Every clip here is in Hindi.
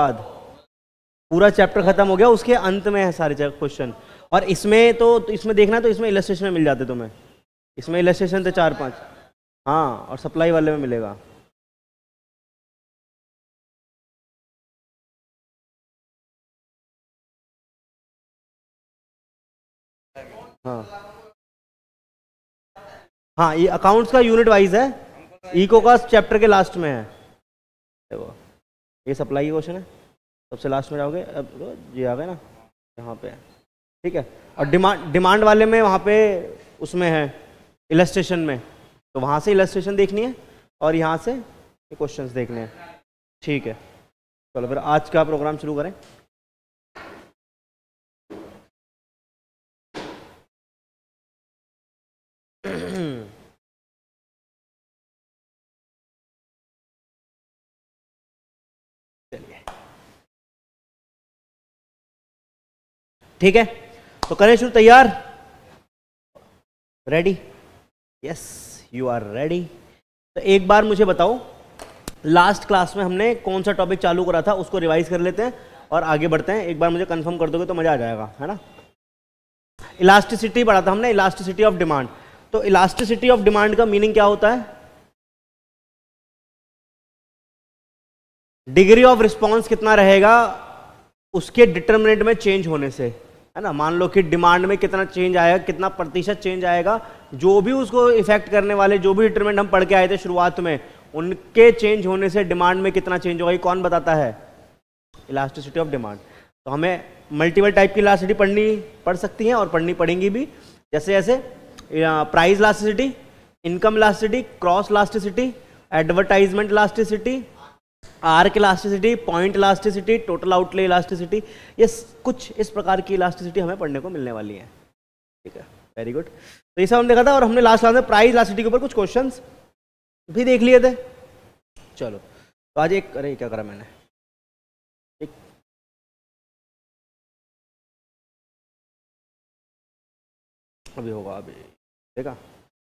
बाद पूरा चैप्टर खत्म हो गया, उसके अंत में है सारे क्वेश्चन। और इसमें तो इसमें देखना, तो इसमें इलस्ट्रेशन में मिल जाते तुम्हें, इसमें इलस्ट्रेशन थे 4-5। हाँ, और सप्लाई वाले में मिलेगा। हाँ हाँ, ये अकाउंट्स का यूनिट वाइज है, इको का चैप्टर के लास्ट में है। देखो ये सप्लाई का क्वेश्चन है, सबसे लास्ट में जाओगे, अब ये आ गए ना यहाँ पे, ठीक है। और डिमांड वाले में वहाँ पे उसमें है इलस्ट्रेशन में, तो वहाँ से इलस्ट्रेशन देखनी है और यहाँ से क्वेश्चंस देखने हैं, ठीक है। चलो फिर आज का प्रोग्राम शुरू करें। चलिए ठीक है, तो करें शुरू। तैयार? Ready? Yes, you are ready. तो एक बार मुझे बताओ, लास्ट क्लास में हमने कौन सा टॉपिक चालू करा था, उसको रिवाइज कर लेते हैं और आगे बढ़ते हैं। एक बार मुझे कंफर्म कर दोगे तो मजा आ जाएगा, है ना। इलास्टिसिटी पढ़ा था हमने, इलास्टिसिटी ऑफ डिमांड। तो इलास्टिसिटी ऑफ डिमांड का मीनिंग क्या होता है? डिग्री ऑफ रिस्पॉन्स कितना रहेगा उसके डिटर्मिनेंट में चेंज होने से, है ना। मान लो कि डिमांड में कितना चेंज आएगा, कितना प्रतिशत चेंज आएगा, जो भी उसको इफेक्ट करने वाले जो भी डिटर्मिनेंट हम पढ़ के आए थे शुरुआत में, उनके चेंज होने से डिमांड में कितना चेंज होगा, ये कौन बताता है? Elasticity of demand. तो हमें मल्टीपल टाइप की इलास्टिसिटी पढ़ सकती हैं और पढ़ेंगी भी, जैसे जैसे price elasticity, income elasticity, cross elasticity, advertisement elasticity, arc elasticity, point elasticity, total outlay elasticity, ये कुछ इस प्रकार की इलास्टिसिटी हमें पढ़ने को मिलने वाली है, ठीक है। Very good. तो ये सब हमने देखा था, और हमने लास्ट क्लास में प्राइस इलास्टिसिटी के ऊपर कुछ क्वेश्चंस भी देख लिए थे। चलो तो आज एक, अरे क्या करा मैंने, एक अभी होगा, अभी देखा।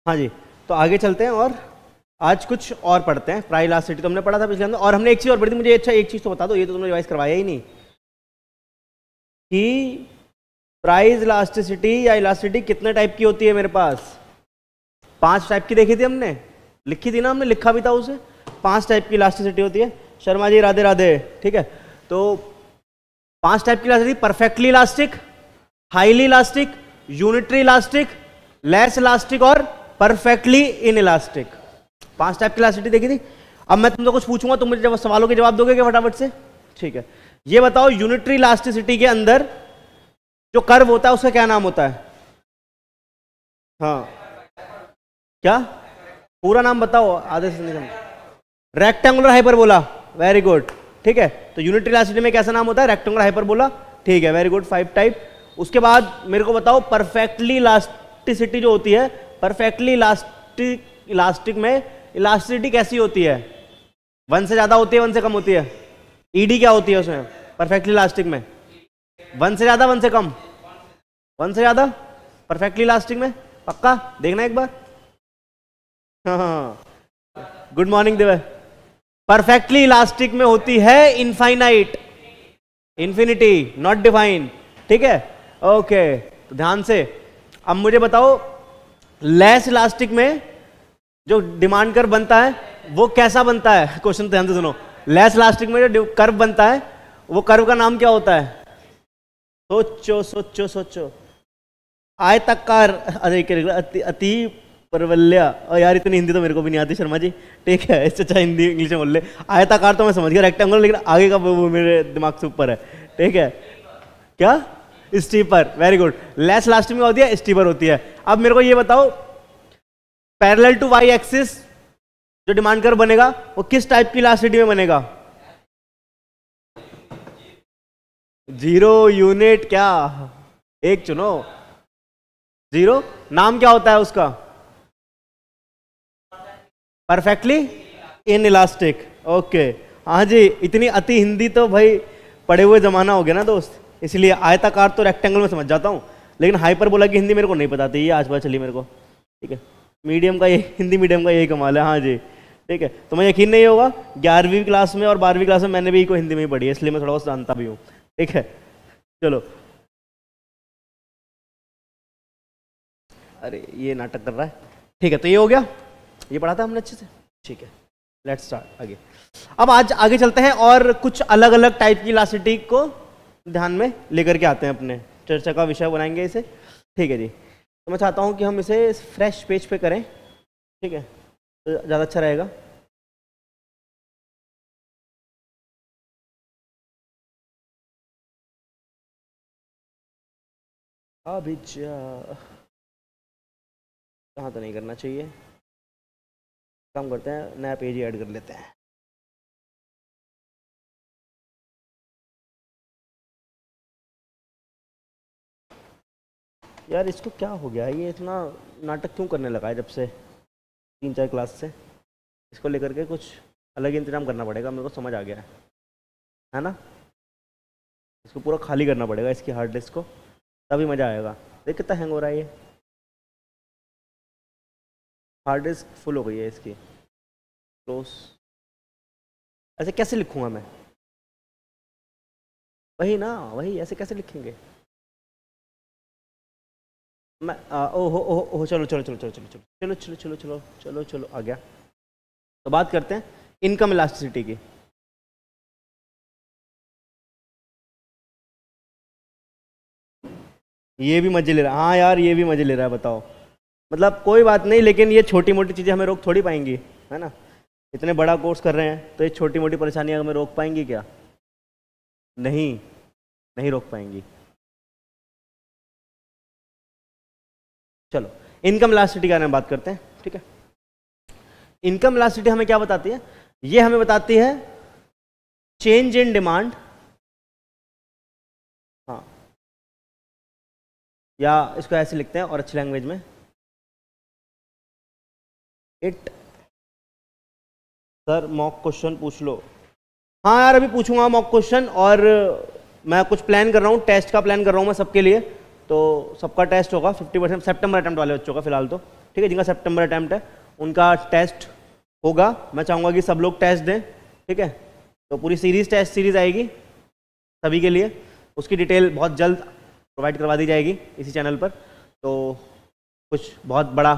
हाँ जी, तो आगे चलते हैं और आज कुछ और पढ़ते हैं। प्राइस इलास्टिसिटी तो हमने पढ़ा था पिछले हमने, और हमने एक चीज़ और पढ़ी थी। मुझे अच्छा एक चीज़ तो बता दो, ये तो तुमने रिवाइज करवाया ही नहीं, कि प्राइस इलास्टिसिटी या इलास्टिसिटी कितने टाइप की होती है मेरे पास? 5 टाइप की देखी थी हमने, लिखी थी ना हमने, लिखा भी था उसे। 5 टाइप की इलास्टिसिटी होती है। शर्मा जी राधे राधे, ठीक है। तो 5 टाइप की elasticity: perfectly elastic, highly elastic, unitary elastic, less elastic और परफेक्टली इन इलास्टिक। 5 टाइप की इलास्टिसिटी देखी थी। अब मैं तुमसे कुछ पूछूंगा, तुम मुझे सवालों के जवाब दोगे क्या फटाफट से? ठीक है। ये बताओ, यूनिटरी इलास्टिसिटी के अंदर जो कर्व होता है उसका क्या नाम होता है? हाँ, क्या पूरा नाम बताओ, आधे से नहीं। रेक्टेंगुलर हाइपरबोला, वेरी गुड, ठीक है। तो यूनिटरी इलास्टिसिटी में कैसा नाम होता है? रेक्टेंगुलर हाइपरबोला, ठीक है, वेरी गुड। 5 टाइप। उसके बाद मेरे को बताओ, परफेक्टली इलास्टिसिटी जो होती है, परफेक्टली इलास्टिक में इलास्टिसिटी कैसी होती है? 1 से ज्यादा होती है, 1 से कम होती है? ईडी क्या होती है उसमें परफेक्टली इलास्टिक में? 1 से ज्यादा, 1 से कम? 1 से ज्यादा परफेक्टली इलास्टिक में, पक्का देखना एक बार। हाँ, good morning Divya. Perfectly elastic में होती है इनफाइनाइट, इंफिनिटी, नॉट डिफाइन, ठीक है, ओके। तो ध्यान से अब मुझे बताओ, लेस इलास्टिक में जो डिमांड कर्व बनता है वो कैसा बनता है? क्वेश्चन ध्यान से सुनो। लेस इलास्टिक में जो कर्व बनता है, वो कर्व का नाम क्या होता है? सोचो सोचो सोचो। आयताकार, अरे अति परवल्य, और यार इतनी हिंदी तो मेरे को भी नहीं आती शर्मा जी, ठीक है, इससे अच्छा हिंदी इंग्लिश में बोल ले। आयताकार तो मैं समझ गया, रेक्टेंगुलर लेकिन आगे का वो मेरे दिमाग से ऊपर है, ठीक है। क्या? Steeper, very good. Less elastic में होती है, स्टीपर होती है। अब मेरे को ये बताओ, पैरेलल टू वाई एक्सिस जो डिमांड कर्व बनेगा वो किस टाइप की इलास्टिसिटी में बनेगा? 0 यूनिट, क्या एक चुनो, 0। नाम क्या होता है उसका? Perfectly in elastic, okay. हाँ जी, इतनी अति हिंदी तो भाई पढ़े हुए जमाना हो गया ना दोस्त, इसलिए आयताकार तो रेक्टेंगल में समझ जाता हूँ, लेकिन हाइपरबोला की हिंदी मेरे को नहीं पता थी, ये आज पता चली मेरे को, ठीक है। मीडियम का ये, हिंदी मीडियम का यही कमाल है। हाँ जी, ठीक है, तो मुझे यकीन नहीं होगा 11वीं क्लास में और 12वीं क्लास में मैंने भी को हिंदी में ही पढ़ी है, इसलिए मैं थोड़ा बहुत जानता भी हूँ। ठीक है, चलो। अरे ये नाटक कर रहा है। ठीक है, तो ये हो गया, ये पढ़ा था हमने अच्छे से। ठीक है, लेट्स स्टार्ट आगे। अब आज आगे चलते हैं और कुछ अलग अलग टाइप की इलास्टिसिटी को ध्यान में लेकर के आते हैं, अपने चर्चा का विषय बनाएंगे इसे। ठीक है जी, तो मैं चाहता हूँ कि हम इसे फ्रेश पेज पे करें। ठीक है, तो ज़्यादा अच्छा रहेगा। अभी कहाँ तो नहीं करना चाहिए, काम करते हैं, नया पेज ही ऐड कर लेते हैं। यार इसको क्या हो गया, ये इतना नाटक क्यों करने लगा है जब से 3-4 क्लास से। इसको लेकर के कुछ अलग इंतजाम करना पड़ेगा, मेरे को समझ आ गया है ना। इसको पूरा खाली करना पड़ेगा, इसकी हार्ड डिस्क को, तभी मज़ा आएगा। देख कितना हैंग हो रहा है ये, हार्ड डिस्क फुल हो गई है इसकी। क्लोज, ऐसे कैसे लिखूंगा मैं, वही ना, वही ऐसे कैसे लिखेंगे। मैं ओहो ओहो ओहो, चलो चलो चलो चलो चलो चलो चलो चलो चलो चलो चलो चलो आ गया। तो बात करते हैं इनकम इलास्टिसिटी की। ये भी मजे ले रहा है, हाँ यार ये भी मजे ले रहा है, बताओ। मतलब कोई बात नहीं, लेकिन ये छोटी मोटी चीज़ें हमें रोक थोड़ी पाएंगी, है ना। इतने बड़ा कोर्स कर रहे हैं तो ये छोटी मोटी परेशानियां हमें रोक पाएंगी क्या? नहीं, नहीं रोक पाएंगी। चलो इनकम इलास्टिसिटी के बारे में बात करते हैं। ठीक है, इनकम इलास्टिसिटी हमें क्या बताती है? ये हमें बताती है चेंज इन डिमांड, हाँ, या इसको ऐसे लिखते हैं और अच्छी लैंग्वेज में, इट। सर मॉक क्वेश्चन पूछ लो। हाँ यार अभी पूछूंगा मॉक क्वेश्चन, और मैं कुछ प्लान कर रहा हूँ, टेस्ट का प्लान कर रहा हूँ मैं सबके लिए। तो सबका टेस्ट होगा 50% सितंबर अटेम्प्ट वाले बच्चों का फिलहाल तो। ठीक है, जिनका सितंबर अटेम्प्ट है उनका टेस्ट होगा। मैं चाहूँगा कि सब लोग टेस्ट दें। ठीक है, तो पूरी सीरीज टेस्ट सीरीज आएगी सभी के लिए, उसकी डिटेल बहुत जल्द प्रोवाइड करवा दी जाएगी इसी चैनल पर। तो कुछ बहुत बड़ा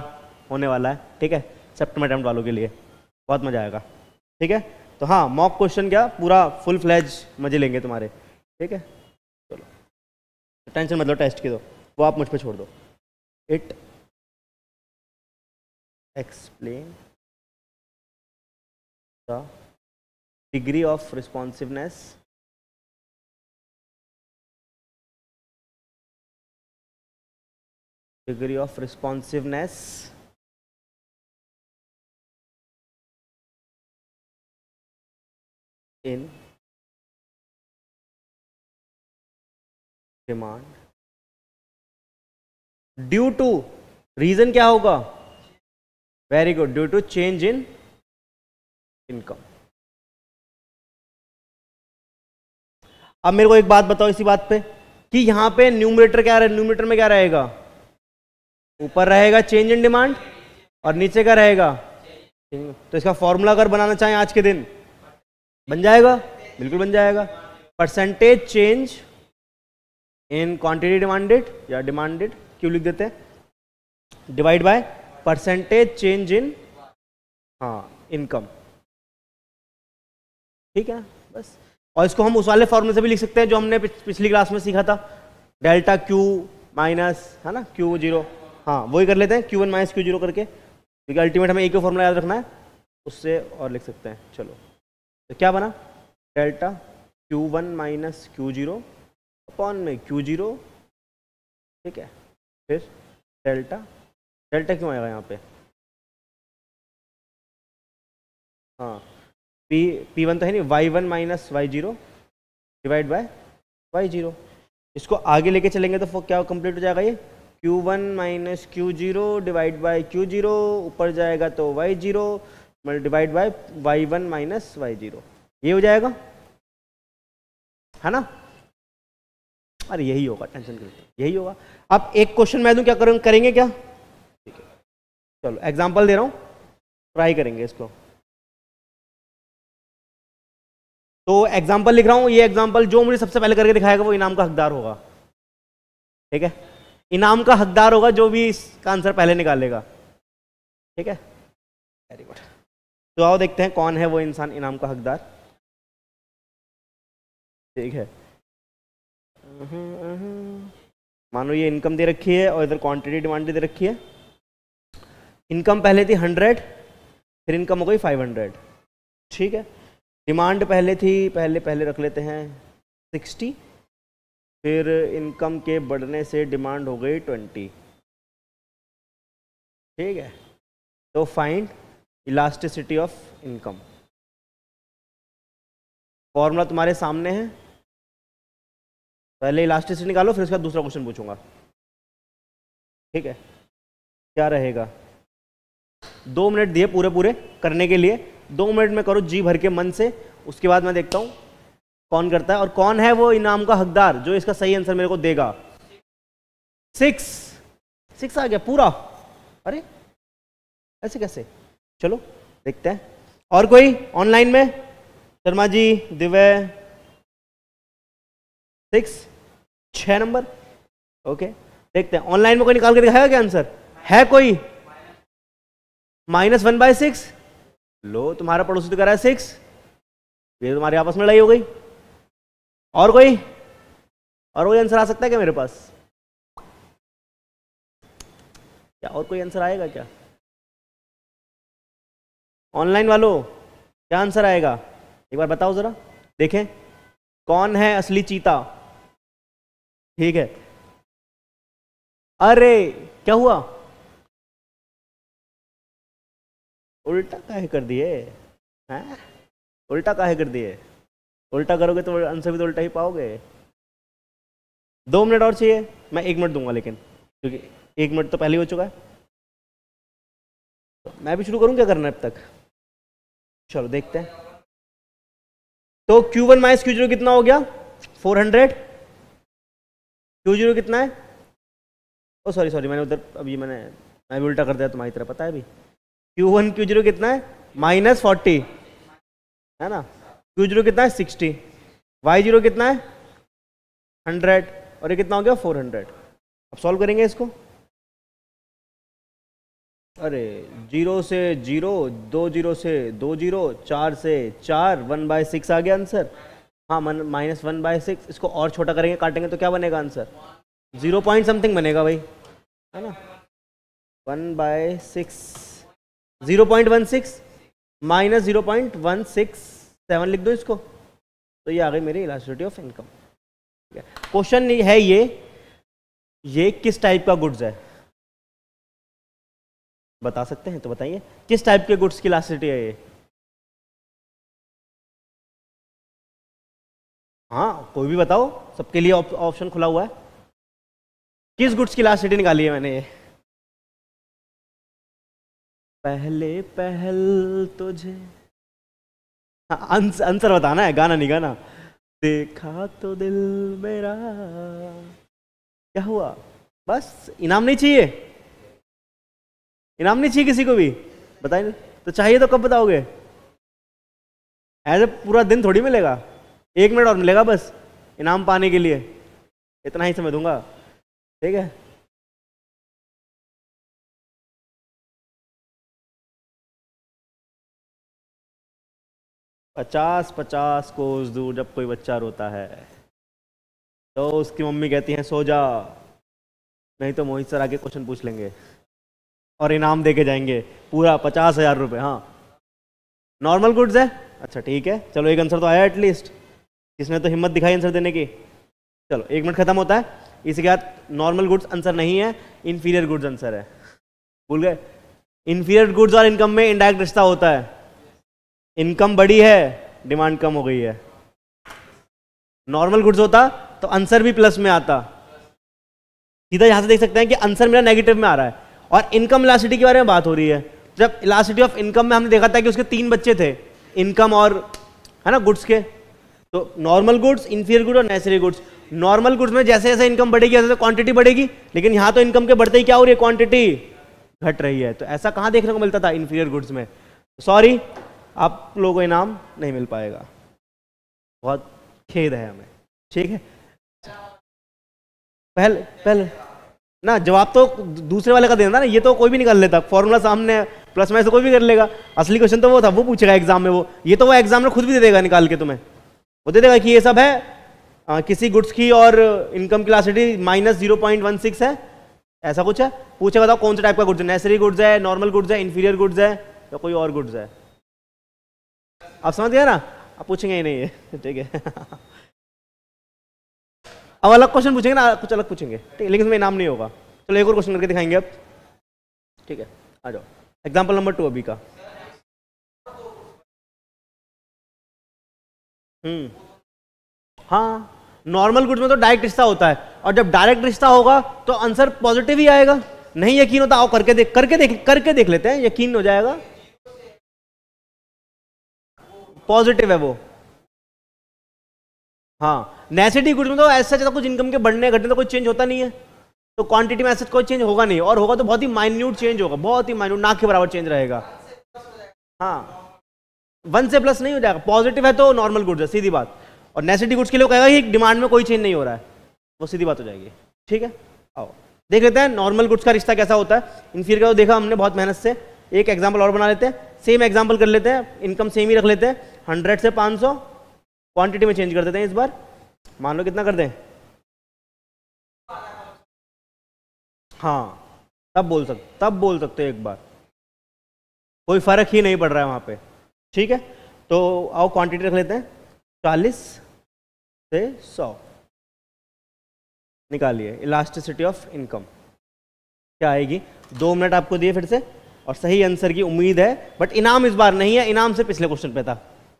होने वाला है। ठीक है, सितंबर अटेम्प्ट वालों के लिए बहुत मज़ा आएगा। ठीक है, तो हाँ मॉक क्वेश्चन क्या पूरा फुल फ्लैज मजे लेंगे तुम्हारे। ठीक है, चलो टेंशन मत लो टेस्ट की, तो वो आप मुझ पे छोड़ दो। It explain the degree of responsiveness in demand due to, reason क्या होगा? Very good, due to change in income. अब मेरे को एक बात बताओ इसी बात पे कि यहां पे न्यूमरेटर क्या रहे, न्यूमरेटर में क्या रहेगा? ऊपर रहेगा चेंज इन डिमांड और नीचे क्या रहेगा? तो इसका फॉर्मूला अगर बनाना चाहें आज के दिन बन जाएगा, बिल्कुल बन जाएगा। Percentage change in quantity demanded, या डिमांडेड क्यों लिख देते हैं, divide by percentage change in, हाँ, इनकम। ठीक है बस। और इसको हम उस वाले फॉर्मूले से भी लिख सकते हैं जो हमने पिछली क्लास में सीखा था, डेल्टा क्यू माइनस, है ना, क्यू जीरो। हाँ वही कर लेते हैं, Q1 माइनस Q0 करके, क्योंकि अल्टीमेट हमें एक ही फॉर्मूला याद रखना है, उससे और लिख सकते हैं। चलो तो क्या बना, delta Q1 minus Q0 upon में Q0। ठीक है, फिर डेल्टा, डेल्टा क्यों आएगा यहाँ पे? हाँ P1 तो है नहीं, Y1 minus Y0 divide by Y0। इसको आगे लेके चलेंगे तो क्या कंप्लीट हो जाएगा, ये Q1 minus Q0 divide by Q0, ऊपर जाएगा तो Y0 divide by Y1 minus Y0, ये हो जाएगा, है ना। अरे यही होगा, टेंशन करते, यही होगा। अब एक क्वेश्चन मैं दूं, क्या करेंगे क्या? ठीक है, चलो एग्जांपल दे रहा हूं, ट्राई करेंगे इसको। तो एग्जाम्पल लिख रहा हूं, ये एग्जाम्पल जो मुझे सबसे पहले करके दिखाएगा वो इनाम का हकदार होगा। ठीक है, इनाम का हकदार होगा जो भी इसका आंसर पहले निकालेगा। ठीक है, वेरी गुड। तो आओ देखते हैं कौन है वो इंसान इनाम का हकदार। ठीक है, मानो ये इनकम दे रखी है और इधर क्वांटिटी डिमांड दे रखी है। इनकम पहले थी 100, फिर इनकम हो गई 500। ठीक है, डिमांड पहले थी, पहले रख लेते हैं 60, फिर इनकम के बढ़ने से डिमांड हो गई 20। ठीक है, तो find elasticity of income. Formula तुम्हारे सामने है, पहले इलास्टिसिटी निकालो, फिर उसका दूसरा क्वेश्चन पूछूंगा। ठीक है, क्या रहेगा? 2 मिनट दिए पूरे करने के लिए, 2 मिनट में करो जी भर के मन से, उसके बाद मैं देखता हूं कौन करता है और कौन है वो इनाम का हकदार जो इसका सही आंसर मेरे को देगा। 6 आ गया पूरा? अरे ऐसे कैसे? चलो देखते हैं। और कोई ऑनलाइन में? शर्मा जी, दिव्य, 6 नंबर। ओके, देखते हैं ऑनलाइन में कोई निकाल के दिखाएगा क्या आंसर? है कोई? -1/6। लो, तुम्हारा पड़ोसी तो कर रहा है 6, ये तुम्हारे आपस में लड़ाई हो गई। और कोई आंसर आ सकता है क्या मेरे पास? क्या और कोई आंसर आएगा क्या ऑनलाइन वालों? क्या आंसर आएगा एक बार बताओ जरा, देखें कौन है असली चीता। ठीक है, अरे क्या हुआ? उल्टा काहे कर दिए हैं? उल्टा काहे कर दिए? उल्टा करोगे तो आंसर भी तो उल्टा ही पाओगे। 2 मिनट और चाहिए, मैं 1 मिनट दूंगा लेकिन, क्योंकि 1 मिनट तो पहले ही हो चुका है। तो मैं भी शुरू करूं, क्या करना है अब तक? चलो देखते हैं। तो Q1 - Q0 कितना हो गया? 400। Q0 कितना है? ओ सॉरी, मैंने उधर अभी मैं भी उल्टा कर दिया तुम्हारी तरह, पता है अभी। Q1 Q0 कितना है? -40 है ना। Q0 कितना है? 60। Y0 कितना है? 100। और ये कितना हो गया? 400। अब सॉल्व करेंगे इसको। अरे 0 से 0, 2 0 से 2 0, 4 से 4, 1/6 आ गया आंसर। हाँ, -1/6। इसको और छोटा करेंगे, काटेंगे तो क्या बनेगा आंसर? 0 पॉइंट समथिंग बनेगा भाई, है ना। 1/6, 0.16 -0.167 लिख दो इसको, तो ये आ गई मेरी इलास्टिसिटी ऑफ इनकम। क्वेश्चन है ये किस टाइप का गुड्स है? बता सकते हैं तो बताइए, किस टाइप के गुड्स की इलास्टिसिटी है ये? हाँ, कोई भी बताओ, सबके लिए ऑप्शन खुला हुआ है। किस गुड्स की इलास्टिसिटी निकाली है मैंने ये? पहल तुझे, हाँ, आंसर बताना है, गाना नहीं गाना। देखा तो दिल मेरा, क्या हुआ? बस इनाम नहीं चाहिए? इनाम नहीं चाहिए किसी को भी? बताइए तो, चाहिए तो कब बताओगे? ऐसे पूरा दिन थोड़ी मिलेगा, 1 मिनट और मिलेगा बस इनाम पाने के लिए, इतना ही समय दूंगा। ठीक है, पचास कोस दूर जब कोई बच्चा रोता है तो उसकी मम्मी कहती है सो जा, नहीं तो मोहित सर आके क्वेश्चन पूछ लेंगे और इनाम देके जाएंगे पूरा 50,000 रुपये। हाँ, नॉर्मल गुड्स है। अच्छा ठीक है, चलो एक आंसर तो आया एटलीस्ट, इसने तो हिम्मत दिखाई आंसर देने की। चलो 1 मिनट खत्म होता है, इसके बाद नॉर्मल गुड्स आंसर नहीं है, इंफीरियर गुड्स आंसर है। भूल गए? इंफीरियर गुड्स और इनकम में इनडायरेक्ट रिश्ता होता है। इनकम बढ़ी है, डिमांड कम हो गई है। नॉर्मल गुड्स होता तो आंसर भी प्लस में आता। सीधा यहां से देख सकते हैं कि आंसर मेरा नेगेटिव में आ रहा है, और इनकम इलास्टिसिटी के बारे में बात हो रही है। जब इलास्टिसिटी ऑफ इनकम में हमने देखा था कि उसके 3 बच्चे थे, इनकम और, है ना, गुड्स के। तो नॉर्मल गुड्स, इंफीरियर गुड्स और नेसेसरी गुड्स। नॉर्मल गुड्स में जैसे जैसे इनकम बढ़ेगी ऐसे क्वांटिटी बढ़ेगी, लेकिन यहां तो इनकम के बढ़ते ही क्या हो रही है, क्वांटिटी घट रही है। तो ऐसा कहां देखने को मिलता था इंफीरियर गुड्स में। सॉरी, आप लोगों को इनाम नहीं मिल पाएगा। बहुत खेद है हमें। ठीक है, पहले पहले ना जवाब तो दूसरे वाले का देना ना, ये तो कोई भी निकाल लेता, फॉर्मूला सामने है, प्लस माइनस तो कोई भी कर लेगा। असली क्वेश्चन तो वो था, वो पूछेगा एग्जाम में, वो ये तो वो एग्जाम में खुद भी दे देगा निकाल के तुम्हें, वो दे देगा कि ये सब है किसी गुड्स की और इनकम की क्लासिटी -0.16 है, ऐसा कुछ है। पूछे बताओ कौन से टाइप का गुड्स है, नेसेसरी गुड्स है, नॉर्मल गुड्स है, इंफीरियर गुड्स है, या कोई और गुड्स है। आप समझ गए ना, आप पूछेंगे ही नहीं है ठीक है अब अलग क्वेश्चन पूछेंगे ना, कुछ अलग पूछेंगे, ठीक है, लेकिन इसमें इनाम नहीं होगा। चलो एक और क्वेश्चन करके दिखाएंगे अब, ठीक है, आ जाओ। एग्जाम्पल नंबर 2 अभी का। हाँ, नॉर्मल गुड्स में तो डायरेक्ट रिश्ता होता है, और जब डायरेक्ट रिश्ता होगा तो आंसर पॉजिटिव ही आएगा। नहीं यकीन होता, आओ करके देख लेते हैं, यकीन हो जाएगा। पॉजिटिव है वो। हाँ, नेसेसिटी गुड्स में तो ऐसा जैसा कुछ इनकम के बढ़ने घटने तो कोई चेंज होता नहीं है, तो क्वांटिटी में ऐसा कोई चेंज होगा नहीं, और होगा तो बहुत ही माइन्यूट चेंज होगा, बहुत ही माइन्यूट, ना के बराबर चेंज रहेगा। हाँ, 1 से प्लस नहीं हो जाएगा, पॉजिटिव है तो नॉर्मल गुड्स है, सीधी बात। और नेसेसिटी गुड्स के लिए कहेगा कि डिमांड में कोई चेंज नहीं हो रहा है, वो सीधी बात हो जाएगी। ठीक है, आओ देख लेते हैं नॉर्मल गुड्स का रिश्ता कैसा होता है। इनफीरियर का तो देखा हमने बहुत मेहनत से, एक एग्जाम्पल और बना लेते हैं, सेम एग्जाम्पल कर लेते हैं, इनकम सेम ही रख लेते हैं, 100 से 500, क्वांटिटी में चेंज कर देते हैं इस बार, मान लो कितना कर दें, हाँ तब बोल सकते हो एक बार, कोई फर्क ही नहीं पड़ रहा है वहां पे। ठीक है, तो आओ क्वांटिटी रख लेते हैं, 40 से 100, निकालिए इलास्टिसिटी ऑफ इनकम क्या आएगी। 2 मिनट आपको दिए फिर से, और सही आंसर की उम्मीद है, बट इनाम इस बार नहीं है, इनाम से पिछले क्वेश्चन पे था।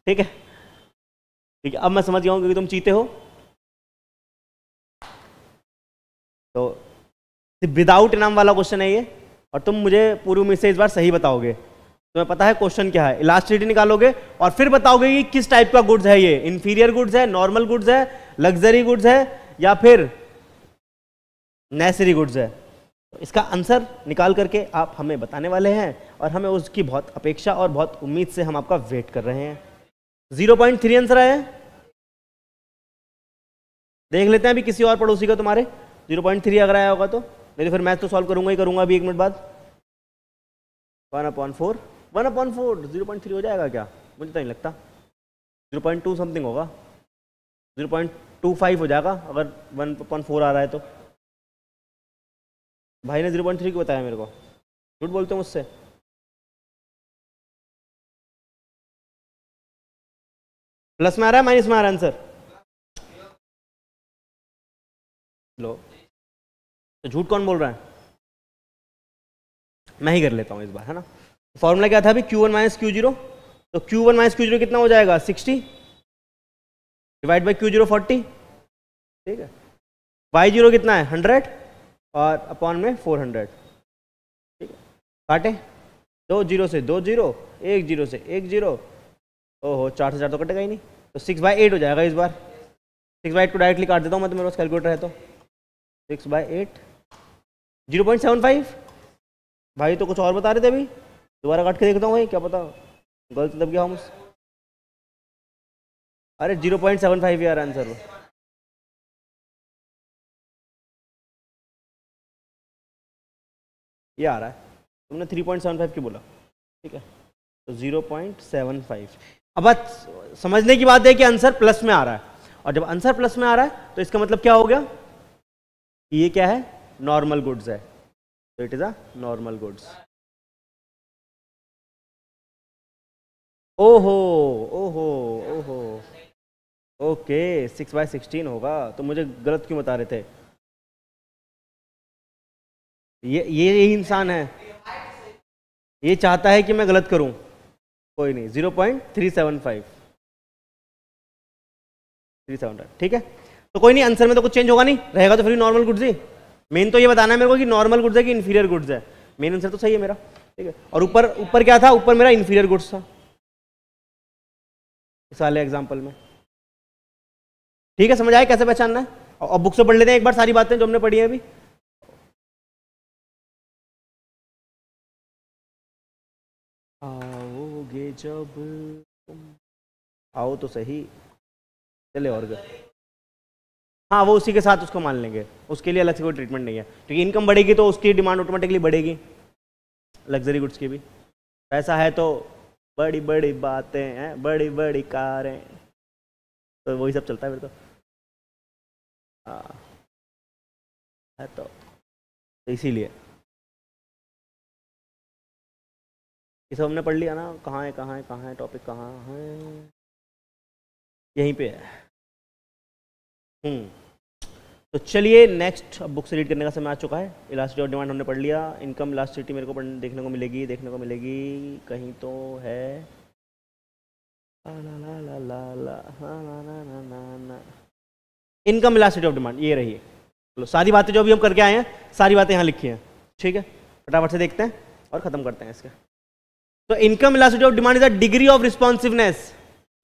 ठीक है, ठीक है, अब मैं समझ गया हूं क्योंकि तुम चीते हो, तो विदाउट इनाम वाला क्वेश्चन है ये, और तुम मुझे पूरी उम्मीद से इस बार सही बताओगे। तुम्हें पता है क्वेश्चन क्या है, इलास्टिसिटी निकालोगे और फिर बताओगे कि किस टाइप का गुड्स है ये, इंफीरियर गुड्स है, नॉर्मल गुड्स है, लग्जरी गुड्स है, या फिर नेसेसरी गुड्स है। तो इसका आंसर निकाल करके आप हमें बताने वाले हैं, और हमें उसकी बहुत अपेक्षा और बहुत उम्मीद से हम आपका वेट कर रहे हैं। 0.3 आंसर आया है, देख लेते हैं अभी किसी और पड़ोसी का तुम्हारे 0.3 अगर आया होगा तो, नहीं तो फिर मैथ तो सॉल्व करूंगा ही करूंगा अभी 1 मिनट बाद। 1/4 0.3 हो जाएगा क्या, मुझे तो नहीं लगता, 0.2 समथिंग होगा, 0.25 हो जाएगा अगर 1/4 आ रहा है तो। भाई ने 0.3 क्यों बताया मेरे को, झूठ बोलते हो मुझसे। प्लस में आ रहा है माइनस में आ रहा है आंसर, लो तो झूठ कौन बोल रहा है, मैं ही कर लेता हूँ इस बार, है ना। फॉर्मूला क्या था अभी, Q1 माइनस Q0, तो Q1 माइनस Q0 कितना हो जाएगा 60 डिवाइड बाई Q0 40, ठीक है। Y0 कितना है 100 और अपॉन में 400, ठीक है। काटे, 2 0 से 2 0, 1 0 से 1 0, ओहो 4 से 4 तो कटेगा ही नहीं, तो 6/8 हो जाएगा इस बार। 6/8 को डायरेक्टली काट देता हूँ मैं, तो मेरे पास कैलकुलेटर है तो 6/8 0.75। भाई तो कुछ और बता रहे थे अभी, दोबारा काट के देखता हूँ भाई, क्या पता गलत दब गया हम। अरे 0.75 यार आंसर, ये आ रहा है, तुमने 3.75 क्यों बोला, ठीक है, तो 0.75। अब बात समझने की बात है कि आंसर प्लस में आ रहा है, और जब आंसर प्लस में आ रहा है तो इसका मतलब क्या हो गया कि ये क्या है, नॉर्मल गुड्स है, तो it is a normal goods. ओहो ओहो ओहो, ओके 6/16 होगा, तो मुझे गलत क्यों बता रहे थे, ये यही इंसान है, ये चाहता है कि मैं गलत करूं, कोई नहीं 0.375, ठीक है। तो कोई नहीं, आंसर में तो कुछ चेंज होगा नहीं, रहेगा तो फिर नॉर्मल गुड्स ही। मेन तो ये बताना है मेरे को कि नॉर्मल गुड्स है कि इंफीरियर गुड्स है, मेन आंसर तो सही है मेरा, ठीक है। और ऊपर ऊपर क्या था, ऊपर मेरा इंफीरियर गुड्स था इस वाले एग्जाम्पल में, ठीक है। समझ आए कैसे पहचानना है, और बुक से पढ़ लेते हैं एक बार सारी बातें जो हमने पढ़ी है अभी। आओगे जब तुम, आओ तो सही। चले और क्या। हाँ वो उसी के साथ उसको मान लेंगे, उसके लिए अलग से कोई ट्रीटमेंट नहीं है, क्योंकि इनकम बढ़ेगी तो उसकी डिमांड ऑटोमेटिकली बढ़ेगी, लग्जरी गुड्स की भी। पैसा है तो बड़ी बड़ी बातें हैं, बड़ी बड़ी कारें, तो वही सब चलता है फिर तो। हाँ है तो इसीलिए ये सब हमने पढ़ लिया ना। कहाँ है कहाँ है कहाँ है, टॉपिक कहाँ है, यहीं पे है। तो चलिए नेक्स्ट, अब बुक से रीड करने का समय आ चुका है। इलास्टिसिटी और डिमांड हमने पढ़ लिया। इनकम इलास्टिसिटी मेरे को देखने को मिलेगी, कहीं तो है। इनकम इलास्टिसिटी ऑफ डिमांड ये रही है। चलो सारी बातें जो भी हम करके आए हैं सारी बातें यहाँ लिखी हैं, ठीक है। फटाफट से देखते हैं और खत्म करते हैं इसका। तो income elasticity of demand is the degree of responsiveness,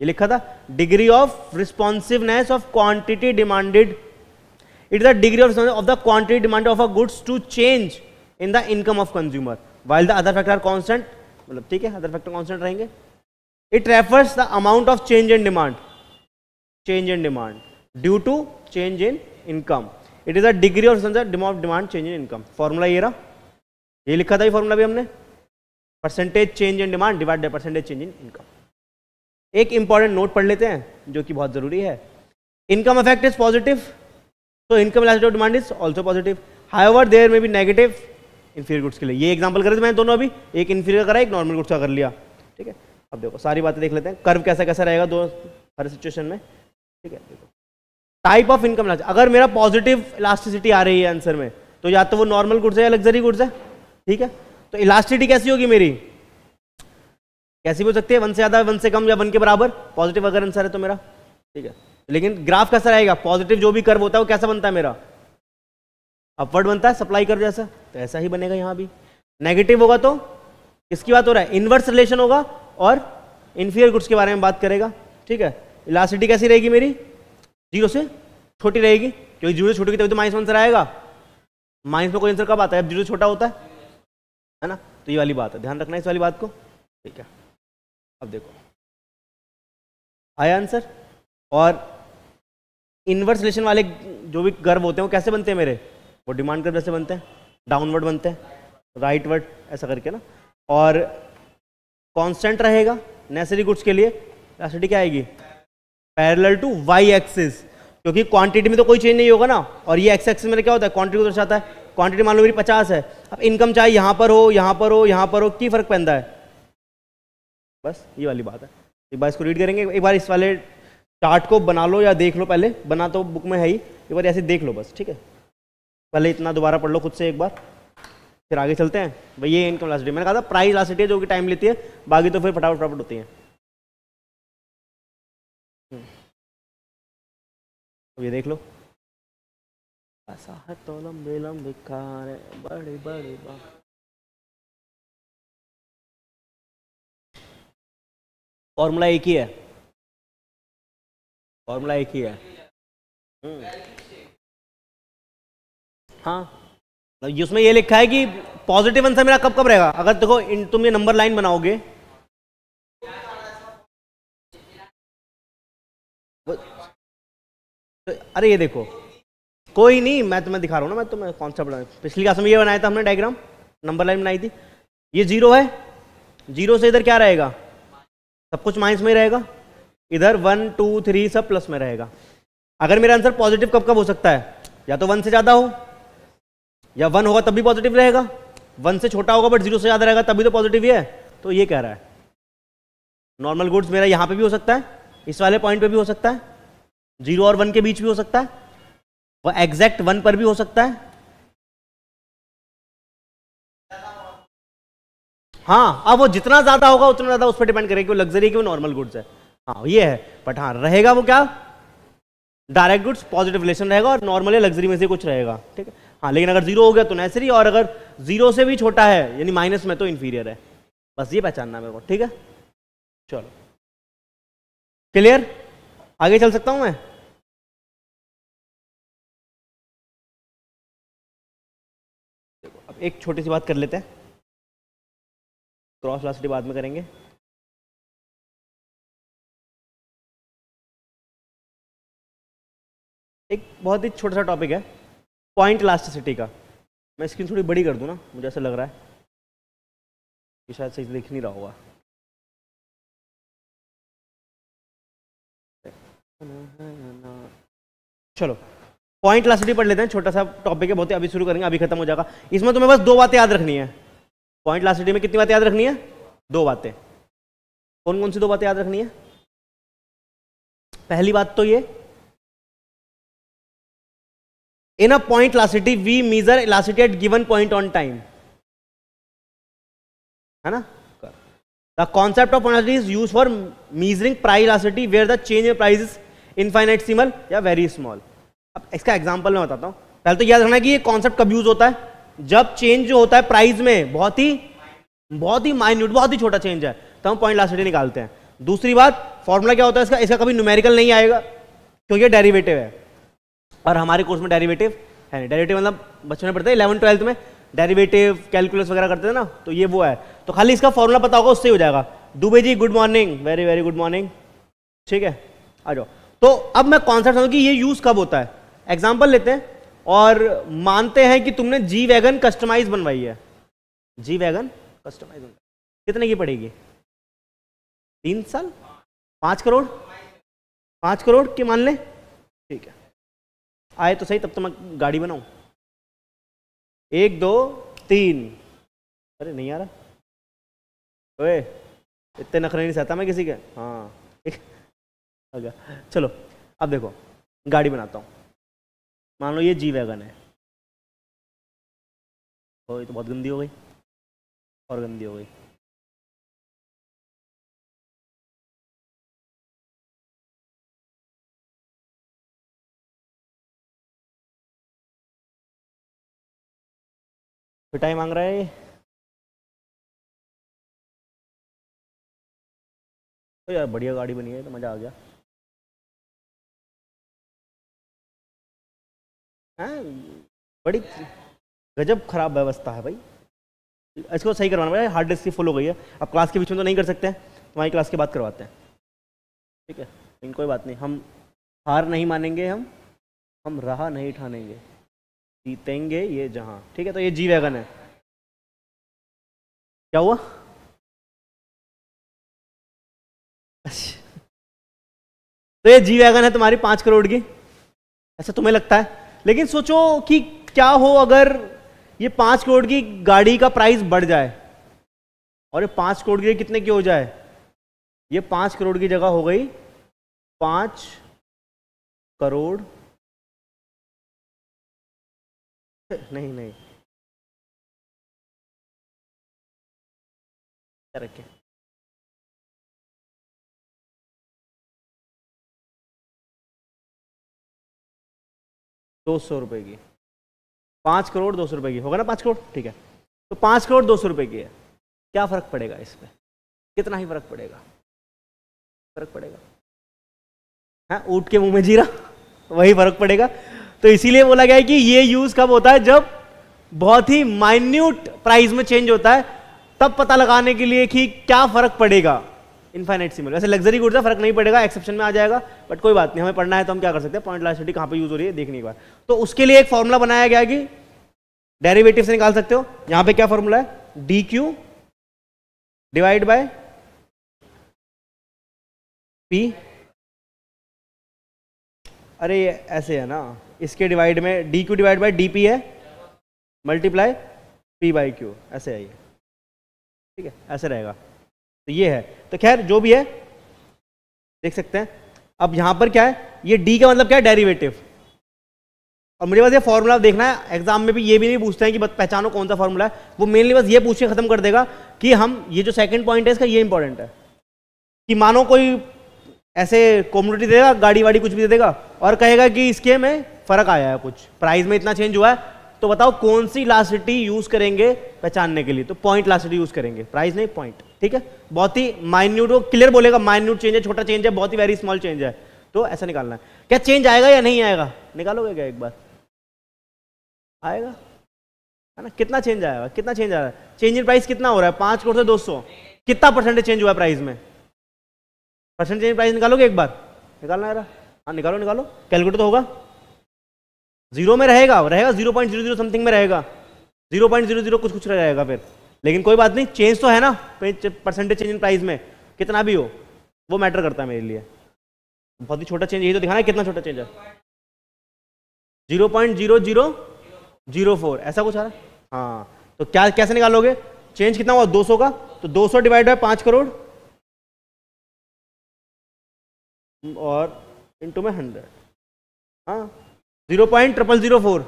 ये लिखा था, degree of responsiveness of quantity demanded, it is the degree of the quantity demand of a goods to change in the income of consumer while the other factor are constant, मतलब ठीक है अदर फैक्टर कांस्टेंट रहेंगे। It refers the amount of change in demand due to change in income, it is the degree of demand change in income. Formula ये रहा, ये लिखा था ये फॉर्मूला भी हमने, percentage change in demand divide by percentage change in income. एक इंपॉर्टेंट नोट पढ़ लेते हैं जो कि बहुत जरूरी है। Income effect is positive, so income elasticity of demand is also positive, however there may be negative inferior goods के लिए। ये एग्जांपल करे थे मैंने दोनों अभी, एक inferior करा एक नॉर्मल गुड्स का कर लिया, ठीक है। अब देखो सारी बातें देख लेते हैं, कर्व कैसा कैसा रहेगा दो हर सिचुएशन में, ठीक है। देखो टाइप ऑफ इनकम इलास्टिसिटी, अगर मेरा पॉजिटिव इलास्टिसिटी आ रही है आंसर में तो या तो वो नॉर्मल गुड्स है या लग्जरी गुड्स है, ठीक है। तो इलास्टिसिटी कैसी होगी मेरी, कैसी भी हो सकती है, 1 से ज़्यादा 1 से कम या 1 के बराबर, पॉजिटिव अगर आंसर है तो मेरा, ठीक है। लेकिन ग्राफ कैसा रहेगा, पॉजिटिव जो भी कर्व होता है वो कैसा बनता है मेरा, अपवर्ड बनता है, सप्लाई कर्व जैसा, तो ऐसा ही बनेगा यहाँ भी। नेगेटिव होगा तो किसकी बात हो रहा है, इनवर्स रिलेशन होगा और इंफीरियर गुड्स के बारे में बात करेगा, ठीक है। इलास्टिसिटी कैसी रहेगी मेरी, 0 से छोटी रहेगी, क्योंकि 0 से छोटी की तभी तो माइनस आंसर आएगा। माइनस में कोई आंसर कब आता है, अब 0 से छोटा होता है ना, तो ये वाली बात है, ध्यान रखना इस वाली बात को, ठीक है। अब देखो आया आंसर। और इनवर्स रिलेशन वाले जो भी कर्व होते हैं वो कैसे बनते हैं मेरे, वो डिमांड कर्व जैसे बनते हैं, डाउनवर्ड बनते हैं, राइटवर्ड ऐसा करके ना। और कांस्टेंट रहेगा नेसेसरी गुड्स के लिए, इलास्टिसिटी क्या आएगी, पैरेलल टू वाई एक्सिस, क्योंकि क्वांटिटी में तो कोई चेंज नहीं होगा ना, और ये एक्स एक्सिस में क्या होता है, क्वांटिटी को दर्शाता है। क्वांटिटी मान लो मेरी 50 है, अब इनकम चाहे यहाँ पर हो यहाँ पर हो यहाँ पर हो, की फर्क पैदा है, बस ये वाली बात है। एक बार इसको रीड करेंगे, एक बार इस वाले चार्ट को बना लो या देख लो, पहले बना तो बुक में है ही, एक बार ऐसे देख लो बस, ठीक है। पहले इतना दोबारा पढ़ लो खुद से एक बार, फिर आगे चलते हैं। भाई ये इनकम इलास्टिसिटी, मैंने कहा था प्राइस इलास्टिसिटी है जो कि टाइम लेती है, बाकी तो फिर फटाफट फटाफट होती है। ये देख लो, ऐसा है तो लंबे लंबे कारें बड़ी बड़ी बात, फॉर्मूला एक ही है, फॉर्मूला एक ही है। हाँ उसमें ये लिखा है कि पॉजिटिव आंसर मेरा कब कब रहेगा, अगर देखो तुम ये नंबर लाइन बनाओगे, अरे ये देखो कोई नहीं, मैं तुम्हें दिखा रहा हूँ ना, मैं तुम्हें कौन सा बना, पिछली क्लास में ये बनाया था हमने डायग्राम, नंबर लाइन बनाई थी, ये 0 है, 0 से इधर क्या रहेगा, सब कुछ माइनस में ही रहेगा, इधर 1 2 3 सब प्लस में रहेगा। अगर मेरा आंसर पॉजिटिव कब कब हो सकता है, या तो 1 से ज्यादा हो, या 1 होगा तब भी पॉजिटिव रहेगा, 1 से छोटा होगा बट 0 से ज्यादा रहेगा तभी तो पॉजिटिव ही है। तो ये कह रहा है नॉर्मल गुड्स मेरा यहाँ पे भी हो सकता है, इस वाले पॉइंट पे भी हो सकता है, 0 और 1 के बीच भी हो सकता है, वो एग्जैक्ट 1 पर भी हो सकता है। हाँ अब वो जितना ज्यादा होगा उतना ज्यादा उस पर डिपेंड करेगा कि वो लग्जरी कि वो नॉर्मल गुड्स है, हाँ ये है। बट हाँ रहेगा वो क्या, डायरेक्ट गुड्स पॉजिटिव रिलेशन रहेगा और नॉर्मल या लग्जरी में से कुछ रहेगा, ठीक है। हाँ लेकिन अगर 0 हो गया तो नेसेसरी, और अगर 0 से भी छोटा है यानी माइनस में तो इंफीरियर है, बस ये पहचानना मेरे को, ठीक है। चलो क्लियर, आगे चल सकता हूं मैं। अब एक छोटी सी बात कर लेते हैं, क्रॉस इलास्टिसिटी बाद में करेंगे। एक बहुत ही छोटा सा टॉपिक है पॉइंट इलास्टिसिटी का। मैं स्क्रीन थोड़ी बड़ी कर दूं ना, मुझे ऐसा लग रहा है कि शायद सही दिख नहीं रहा होगा। चलो पॉइंट इलास्टिसिटी पढ़ लेते हैं, छोटा सा टॉपिक है बहुत ही, अभी शुरू करेंगे, अभी खत्म हो जाएगा। इसमें तुम्हें बस 2 बातें याद रखनी है। पॉइंट इलास्टिसिटी में कितनी बातें याद रखनी है? 2 बातें। कौन कौन सी 2 बातें याद रखनी है? पहली बात तो ये, in a point elasticity we measure elasticity at given point on time, है ना। The concept of point elasticity is used for measuring price elasticity where the change in price is infinitesimal या वेरी स्मॉल। अब इसका एग्जांपल मैं बताता हूं। पहले तो याद रखना कि ये कॉन्सेप्ट कब यूज होता है? जब चेंज जो होता है प्राइस में बहुत ही माइन्यूट, बहुत ही छोटा चेंज है, तो हम पॉइंट इलास्टिसिटी निकालते हैं। दूसरी बात, फॉर्मूला क्या होता है इसका कभी न्यूमेरिकल नहीं आएगा क्योंकि डेरिवेटिव है, और हमारे कोर्स में डेरिवेटिव है नहीं। डेरिवेटिव मतलब बच्चों ने पढ़ते हैं 11th-12th में डेरिवेटिव कैलकुलस वगैरह करते थे ना, तो ये वो है। तो खाली इसका फॉर्मूला पता होगा, उससे ही हो जाएगा। Dubey ji good morning, very very good morning, ठीक है, आ जाओ। तो अब मैं कॉन्सेप्ट समझूं कि ये यूज कब होता है। एग्जाम्पल लेते हैं और मानते हैं कि तुमने जी वैगन कस्टमाइज बनवाई है। जी वैगन कस्टमाइज कितने की पड़ेगी? 3 साल, 5 करोड़, 5 करोड़ की मान ले, ठीक है। आए तो सही, तब तो मैं गाड़ी बनाऊं। 1 2 3, अरे नहीं आ रहा, ओए इतने नखरे नहीं सहता मैं किसी के। हाँ हो गया। चलो अब देखो, गाड़ी बनाता हूं। मान लो ये जी वैगन है, तो ये तो बहुत गंदी हो गई, और गंदी हो गई। पिटाई मांग रहा है ये, तो यार बढ़िया गाड़ी बनी है, तो मजा आ गया। हैं, बड़ी गजब खराब व्यवस्था है भाई, इसको सही करवाना पड़ेगा। हार्ड डिस्क की फुल हो गई है। अब क्लास के बीच में तो नहीं कर सकते हैं, तुम्हारी क्लास के बाद करवाते हैं, ठीक है। लेकिन कोई बात नहीं, हम हार नहीं मानेंगे, हम राह नहीं ठानेंगे, जीतेंगे ये जहां, ठीक है। तो ये जी वैगन है, क्या हुआ? तो ये जी वैगन है तुम्हारी 5 करोड़ की, ऐसा तुम्हें लगता है। लेकिन सोचो कि क्या हो अगर ये 5 करोड़ की गाड़ी का प्राइस बढ़ जाए, और ये 5 करोड़ की कितने की हो जाए? ये 5 करोड़ की जगह हो गई 5 करोड़, नहीं नहीं क्या रखे, 200 रुपए की, 5 करोड़ 200 रुपए की होगा ना, 5 करोड़, ठीक है। तो 5 करोड़ 200 रुपए की है, क्या फर्क पड़ेगा इस पे? कितना ही फर्क पड़ेगा, फर्क पड़ेगा, हाँ, ऊँट के मुंह में जीरा, वही फर्क पड़ेगा। तो इसीलिए बोला गया है कि ये यूज कब होता है? जब बहुत ही माइन्यूट प्राइस में चेंज होता है, तब पता लगाने के लिए कि क्या फर्क पड़ेगा इनफाइनाइटेसिमल। वैसे लग्जरी गुड्स फर्क नहीं पड़ेगा, एक्सेप्शन में आ जाएगा, बट कोई बात नहीं, हमें पढ़ना है तो हम क्या कर सकते हैं, पॉइंट इलास्टिसिटी कहां पे यूज हो रही है देखने के बाद। तो उसके लिए एक फॉर्मूला बनाया गया कि डेरिवेटिव से निकाल सकते हो। यहां पे क्या फॉर्मूला है? D Q divide by P, अरे ये ऐसे है ना, इसके डिवाइड में D Q divide by D P है, मल्टीप्लाई पी बाई क्यू, ऐसे है ये, ठीक है, ऐसे रहेगा। तो ये है, तो खैर जो भी है देख सकते हैं। अब यहां पर क्या है, ये डी का मतलब क्या है? डेरिवेटिव। और मुझे बस ये फॉर्मूला देखना है, एग्जाम में भी ये भी नहीं पूछते हैं कि पहचानो कौन सा फॉर्मूला है, वो मेनली बस ये पूछ के खत्म कर देगा कि हम ये जो सेकंड पॉइंट है इसका ये इंपॉर्टेंट है कि मानो कोई ऐसे कॉमोडिटी देगा, गाड़ी वाड़ी कुछ भी दे देगा और कहेगा कि इसके में फर्क आया है, कुछ प्राइस में इतना चेंज हुआ है, तो बताओ कौन सी इलास्टिसिटी यूज करेंगे पहचानने के लिए? तो पॉइंट इलास्टिसिटी यूज करेंगे, प्राइस नहीं पॉइंट, ठीक है। बहुत ही माइन्यूट, वो क्लियर बोलेगा माइन्यूट चेंज है, छोटा चेंज है, बहुत ही वेरी स्मॉल चेंज है, तो ऐसा निकालना है। क्या चेंज आएगा या नहीं आएगा? निकालोगे क्या एक बार? आएगा, है ना। कितना चेंज आएगा? कितना चेंज आ रहा है? चेंज इन प्राइस कितना हो रहा है? 5 करोड़ से 200, कितना परसेंटेज चेंज हुआ है प्राइस में? परसेंटेज प्राइस निकालोगे एक बार? निकालना है, हाँ निकालो निकालो, कैलकुलेटर तो होगा, जीरो में रहेगा 0.00 समथिंग में रहेगा, 0.00 कुछ कुछ रहेगा फिर, लेकिन कोई बात नहीं, चेंज तो है ना, परसेंटेज चेंज इन प्राइस में कितना भी हो वो मैटर करता है मेरे लिए। बहुत ही छोटा चेंज, यही तो दिखाना है कितना छोटा चेंज है, 0.0004 ऐसा कुछ आ रहा है। हाँ तो क्या कैसे निकालोगे, चेंज कितना हुआ 200 का, तो 200 डिवाइड बाय 5 करोड़ और इंटू में 100, हाँ 0.0004,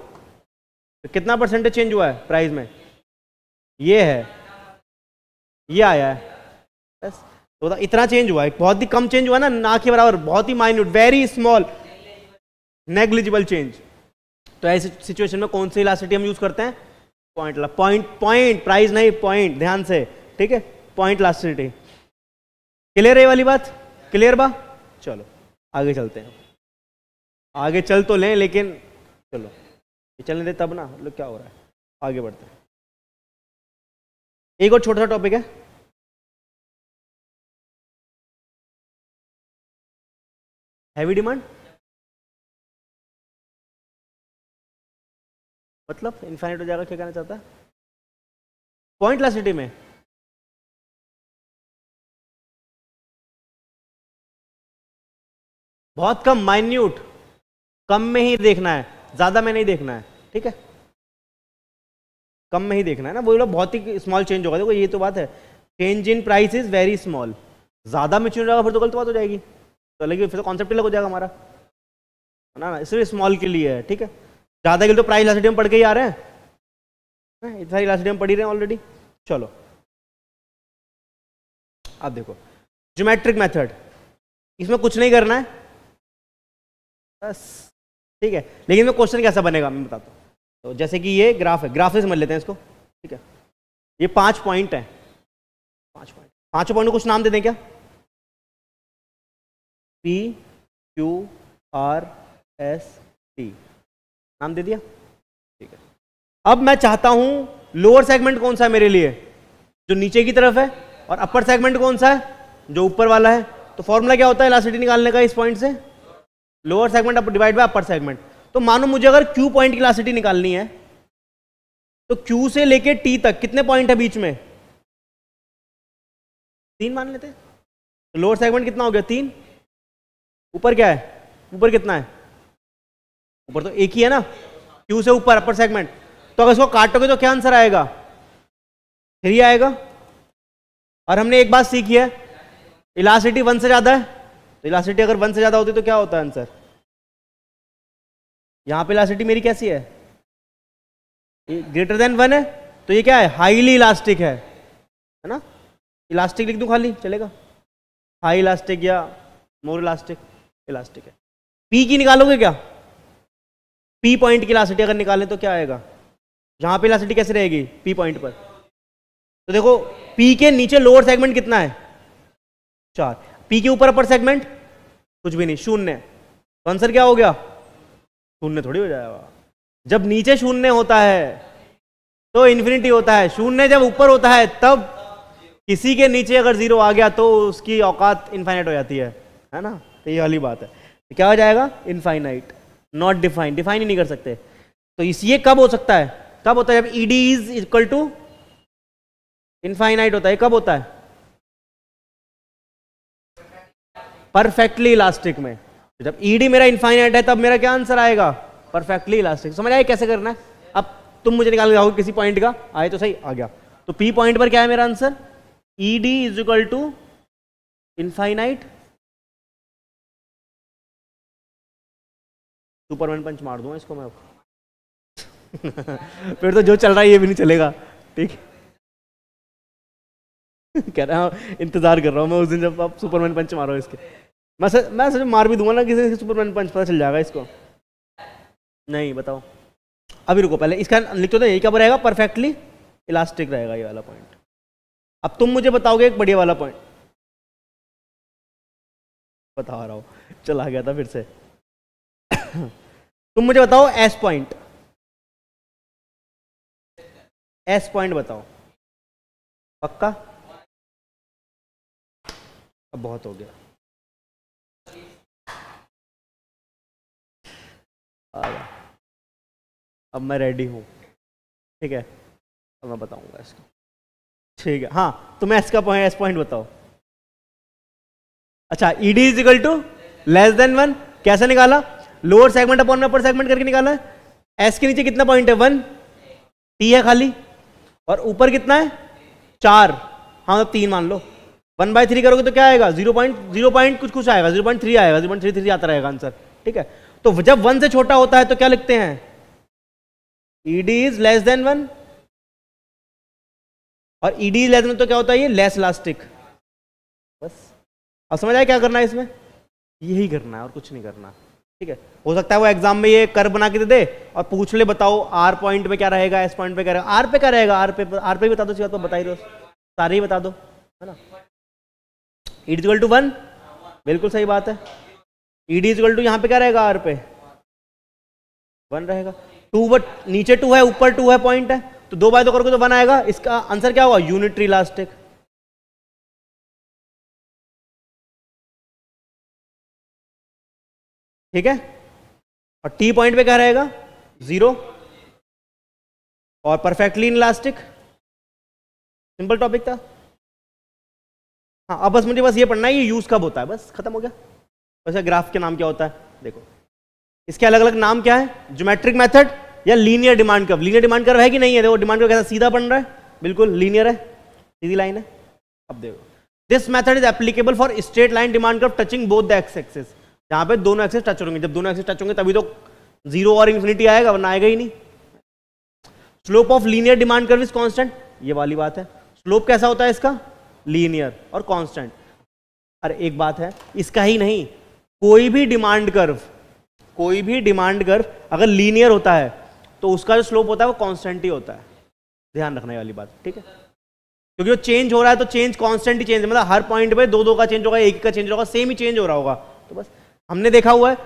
तो कितना परसेंटेज चेंज हुआ है प्राइस में, ये है, ये आया है बस। तो इतना चेंज हुआ है, बहुत ही कम चेंज हुआ ना, ना के बराबर, बहुत ही minute, very small, negligible change. तो ऐसी सिचुएशन में कौन सी इलास्टिसिटी हम यूज करते हैं, पॉइंट प्राइस नहीं, पॉइंट, ध्यान से, ठीक है, पॉइंट इलास्टिसिटी। क्लियर है ये वाली बात, क्लियर बा, चलो आगे चलते हैं, आगे चल तो लें लेकिन चलो ये चलने दे तब ना, मतलब क्या हो रहा है, आगे बढ़ते हैं। एक और छोटा सा टॉपिक है, हैवी डिमांड मतलब इनफाइनाइट हो जाएगा, क्या कहना चाहता है, पॉइंट इलास्टिसिटी में बहुत कम, माइन्यूट, कम में ही देखना है, ज्यादा में नहीं देखना है, ठीक है, कम में ही देखना है ना, वो बहुत ही स्मॉल चेंज होगा, देखो ये तो बात है, change in price is very small, ज्यादा में चेंज होगा फिर तो गलत बात हो जाएगी, तो लेकिन फिर तो कॉन्सेप्ट अलग हो जाएगा हमारा, है ना, इसलिए स्मॉल के लिए है, ठीक है, ज्यादा के लिए तो प्राइस इलास्टिसिटी में पढ़ के ही आ रहे हैं, इतना सारी इलास्टिसिटी में पढ़ ही रहे हैं ऑलरेडी। चलो अब देखो ज्योमेट्रिक मेथड, इसमें कुछ नहीं करना है बस, ठीक है, लेकिन में क्वेश्चन कैसा बनेगा मैं बताता हूँ। तो जैसे कि ये ग्राफ है, ग्राफ से समझ लेते हैं इसको, ठीक है, ये 5 पॉइंट है, 5 पॉइंट, 5 पॉइंट को कुछ नाम दे दें क्या, P Q R S T, नाम दे दिया, ठीक है। अब मैं चाहता हूं लोअर सेगमेंट कौन सा है मेरे लिए, जो नीचे की तरफ है, और अपर सेगमेंट कौन सा है, जो ऊपर वाला है। तो फॉर्मूला क्या होता है इलास्टिसिटी निकालने का इस पॉइंट से, lower segment upper divide by upper segment. तो मानो मुझे अगर Q पॉइंट की इलास्टिसिटी निकालनी है, तो Q से लेके T तक कितने पॉइंट है बीच में, 3 मान लेते हैं, तो लोअर सेगमेंट कितना हो गया 3, ऊपर क्या है, ऊपर कितना है, ऊपर तो एक ही है ना, Q से ऊपर अपर सेगमेंट, तो अगर इसको काटोगे तो क्या आंसर आएगा, 3 आएगा। और हमने एक बात सीखी है, इलास्टिसिटी 1 से ज्यादा है, तो इलास्टिसिटी अगर 1 से ज्यादा होती तो क्या होता है आंसर, यहां पे इलास्टिसिटी मेरी कैसी है, ग्रेटर देन 1 है, तो ये क्या है, हाईली इलास्टिक है ना, इलास्टिक लिख दूं खाली चलेगा, हाई इलास्टिक या मोर इलास्टिक, इलास्टिक है। पी की निकालोगे क्या, पी पॉइंट की इलास्टिसिटी अगर निकालें तो क्या आएगा, यहां पे इलास्टिसिटी कैसे रहेगी पी पॉइंट पर, तो देखो पी के नीचे लोअर सेगमेंट कितना है 4, पी के ऊपर अपर सेगमेंट कुछ भी नहीं, 0, तो आंसर क्या हो गया, 0 थोड़ी हो जाएगा, जब नीचे 0 होता है तो इन्फिनिटी होता है, 0 जब ऊपर होता है तब किसी के नीचे अगर 0 आ गया तो उसकी औकात इनफाइनाइट हो जाती है ना, तो ये वाली बात है, तो क्या हो जाएगा इनफाइनाइट, नॉट डिफाइन, डिफाइन ही नहीं कर सकते। तो ये कब हो सकता है, कब होता है, जब ED is equal to infinite होता है, कब होता है, परफेक्टली इलास्टिक में, जब ED मेरा इनफाइनाइट है तब मेरा क्या आंसर आएगा, परफेक्टली इलास्टिक। समझ आए कैसे करना है, अब तुम मुझे निकाल के किसी पॉइंट का, आए तो सही, आ गया, तो P पॉइंट पर क्या है मेरा answer, ED is equal to infinite, Superman punch मार दूंगा इसको मैं फिर तो जो चल रहा है ये भी नहीं चलेगा, ठीक कह रहा हूँ इंतजार कर रहा हूँ मैं उस दिन जब आप सुपरमैन पंच मारो इसके, मैं सच मार भी दूंगा ना किसी से सुपरमैन पंच, पता चल जाएगा इसको, नहीं बताओ, अभी रुको पहले इसका लिख तो दे, यही कब रहेगा, परफेक्टली इलास्टिक रहेगा ये वाला पॉइंट। अब तुम मुझे बताओगे एक बढ़िया वाला पॉइंट, बता रहा हूँ, चला गया था फिर से तुम मुझे बताओ एस पॉइंट, एस पॉइंट बताओ, पक्का, अब बहुत हो गया, आ अब मैं रेडी हूँ, ठीक है, अब मैं बताऊंगा इसको, ठीक है। हाँ, तो मैं इसका पॉइंट, एस पॉइंट बताओ। अच्छा, ED is equal to less than 1, कैसे निकाला? Lower segment upon upper segment करके निकाला है। एस के नीचे कितना पॉइंट है? 1, T है खाली, और ऊपर कितना है? 4, हाँ तो 3 मान लो। 1/3 करोगे तो क्या आएगा? 0 कुछ कुछ आएगा, 0.3 आएगा, 0.33 आता रहेगा आंसर, ठीक है। तो जब 1 से छोटा होता है तो क्या लिखते हैं? ED इज लेस देन 1, और ED इज लेस देन तो क्या होता है? ये लेस इलास्टिक। बस अब समझ आया क्या करना है इसमें? यही करना है और कुछ नहीं करना, ठीक है। हो सकता है वो एग्जाम में ये कर्व बना के दे दे और पूछ ले, बताओ R पॉइंट पे क्या रहेगा, S पॉइंट पे क्या रहेगा। R पे क्या रहेगा? R पे बता दो, तो बता ही दो, सारे ही बता दो, है ना। ED इक्वल टू 1, बिल्कुल सही बात है। ED इक्वल टू यहाँ पे क्या रहेगा? R पे 1 रहेगा। 2 बट नीचे 2 है, ऊपर 2 है, पॉइंट है, तो 2/2 करोगे तो 1 आएगा। इसका आंसर क्या होगा? Unitary elastic. ठीक है, और T पॉइंट पे क्या रहेगा? 0, और परफेक्टली इनलास्टिक। सिंपल टॉपिक था। हाँ, अब बस मुझे बस ये पढ़ना है ये यूज कब होता है, बस खत्म हो गया। वैसे ग्राफ के नाम क्या होता है देखो, इसके अलग अलग नाम क्या है? ज्योमेट्रिक मेथड या linear demand curve. Linear demand curve है कि नहीं है? देखो डिमांड कर्व कैसा सीधा बन रहा है, बिल्कुल लीनियर है, सीधी लाइन है। अब देखो, this method is applicable for straight line demand curve touching both the x axis. जहां पे दोनों एक्सिस टच होंगे, जब दोनों एक्सिस टच होंगे तभी तो 0 और इन्फिनिटी आएगा, वरना आएगा ही नहीं। Slope of linear demand curve is constant, ये वाली बात है। स्लोप कैसा होता है इसका? लीनियर और कांस्टेंट। अरे एक बात है, इसका ही नहीं, कोई भी डिमांड कर्व अगर लीनियर होता है तो उसका जो स्लोप होता है वो कांस्टेंट ही होता है। ध्यान रखने वाली बात, ठीक है, क्योंकि वो चेंज हो रहा है तो चेंज कांस्टेंट ही चेंज है, मतलब हर पॉइंट पे 2 का चेंज होगा, 1 का चेंज होगा, सेम ही चेंज हो रहा होगा। तो बस हमने देखा हुआ है,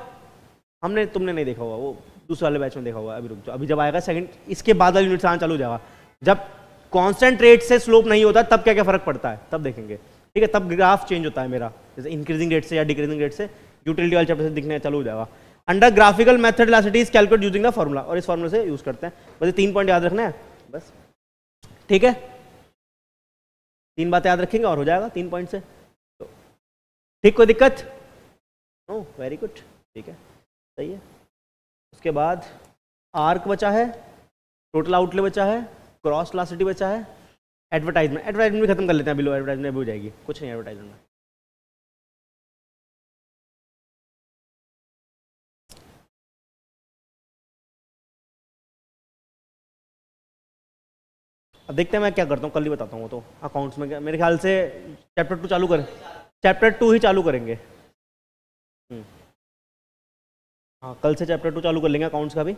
तुमने नहीं देखा हुआ, वो दूसरे वाले बैच में देखा हुआ है। अभी रुक जाओ, अभी जब आएगा सेकंड, इसके बाद वाली यूनिट से आना चालू हो जाएगा। जब कांस्टेंट रेट से स्लोप नहीं होता तब क्या क्या फर्क पड़ता है, तब देखेंगे, ठीक है। तब ग्राफ चेंज होता है मेरा, जैसे इंक्रीजिंग रेट से या डिक्रीजिंग रेट से, यूटिलिटी वाले चैप्टर से दिखने चालू हो जाएगा। Under graphical method elasticity is calculate using the formula, और इस फॉर्मूला से यूज करते हैं। बस 3 पॉइंट याद रखना है बस, ठीक है। 3 बातें याद रखेंगे और हो जाएगा 3 पॉइंट से, तो ठीक, कोई दिक्कत? ओह वेरी गुड, ठीक है, सही है। उसके बाद आर्क बचा है, टोटल आउटले बचा है, क्रॉस इलास्टिसिटी बचा है, एडवर्टाइजमेंट भी खत्म कर लेते हैं, बिलो एडवर्टाइजमेंट भी हो जाएगी, कुछ नहीं एडवर्टाइजमेंट में। अब देखते हैं मैं क्या करता हूँ, कल ही बताता हूँ। तो अकाउंट्स में मेरे ख्याल से चैप्टर 2 चालू करें, चैप्टर 2 ही चालू करेंगे। हाँ, कल से चैप्टर 2 चालू कर लेंगे अकाउंट्स का भी।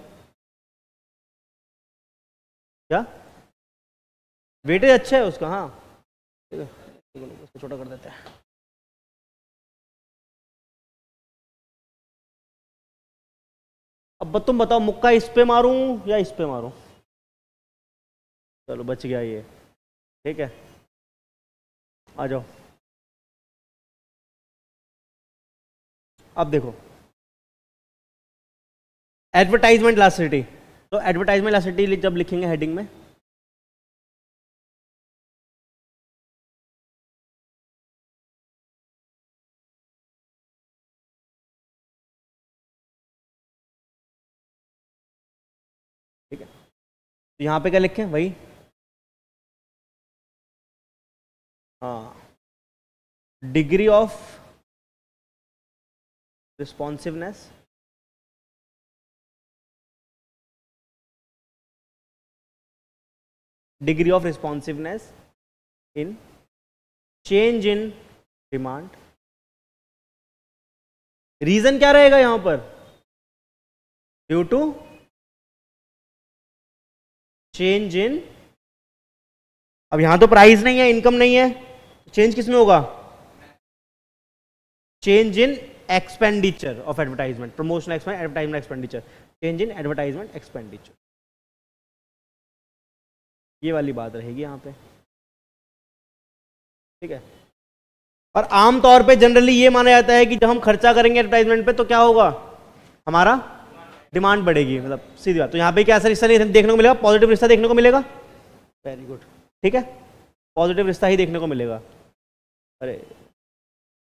क्या वेटेज अच्छा है उसका? हाँ ठीक है, उसको छोटा कर देते हैं। अब तुम बताओ, मुक्का इस पे मारूं या इस पे मारूं? चलो बच गया ये, ठीक है, आ जाओ। अब देखो एडवर्टाइजमेंट इलास्टिसिटी, तो एडवर्टाइजमेंट इलास्टिसिटी जब लिखेंगे हेडिंग में, ठीक है, तो यहाँ पे क्या लिखें? वही, हाँ, degree of responsiveness in change in demand. Reason क्या रहेगा यहां पर? ड्यू टू चेंज इन, अब यहां तो प्राइस नहीं है, इनकम नहीं है, चेंज किस में होगा? Change in expenditure of advertisement, promotion advertisement expenditure, change in advertisement expenditure, ये वाली बात रहेगी यहां पे, ठीक है। और आमतौर पे जनरली ये माना जाता है कि जब हम खर्चा करेंगे एडवर्टाइजमेंट पे तो क्या होगा? हमारा डिमांड बढ़ेगी, मतलब सीधी बात। तो यहाँ पे क्या ऐसा रिश्ता नहीं देखने को मिलेगा, पॉजिटिव रिश्ता देखने को मिलेगा। वेरी गुड, ठीक है, पॉजिटिव रिश्ता ही देखने को मिलेगा। अरे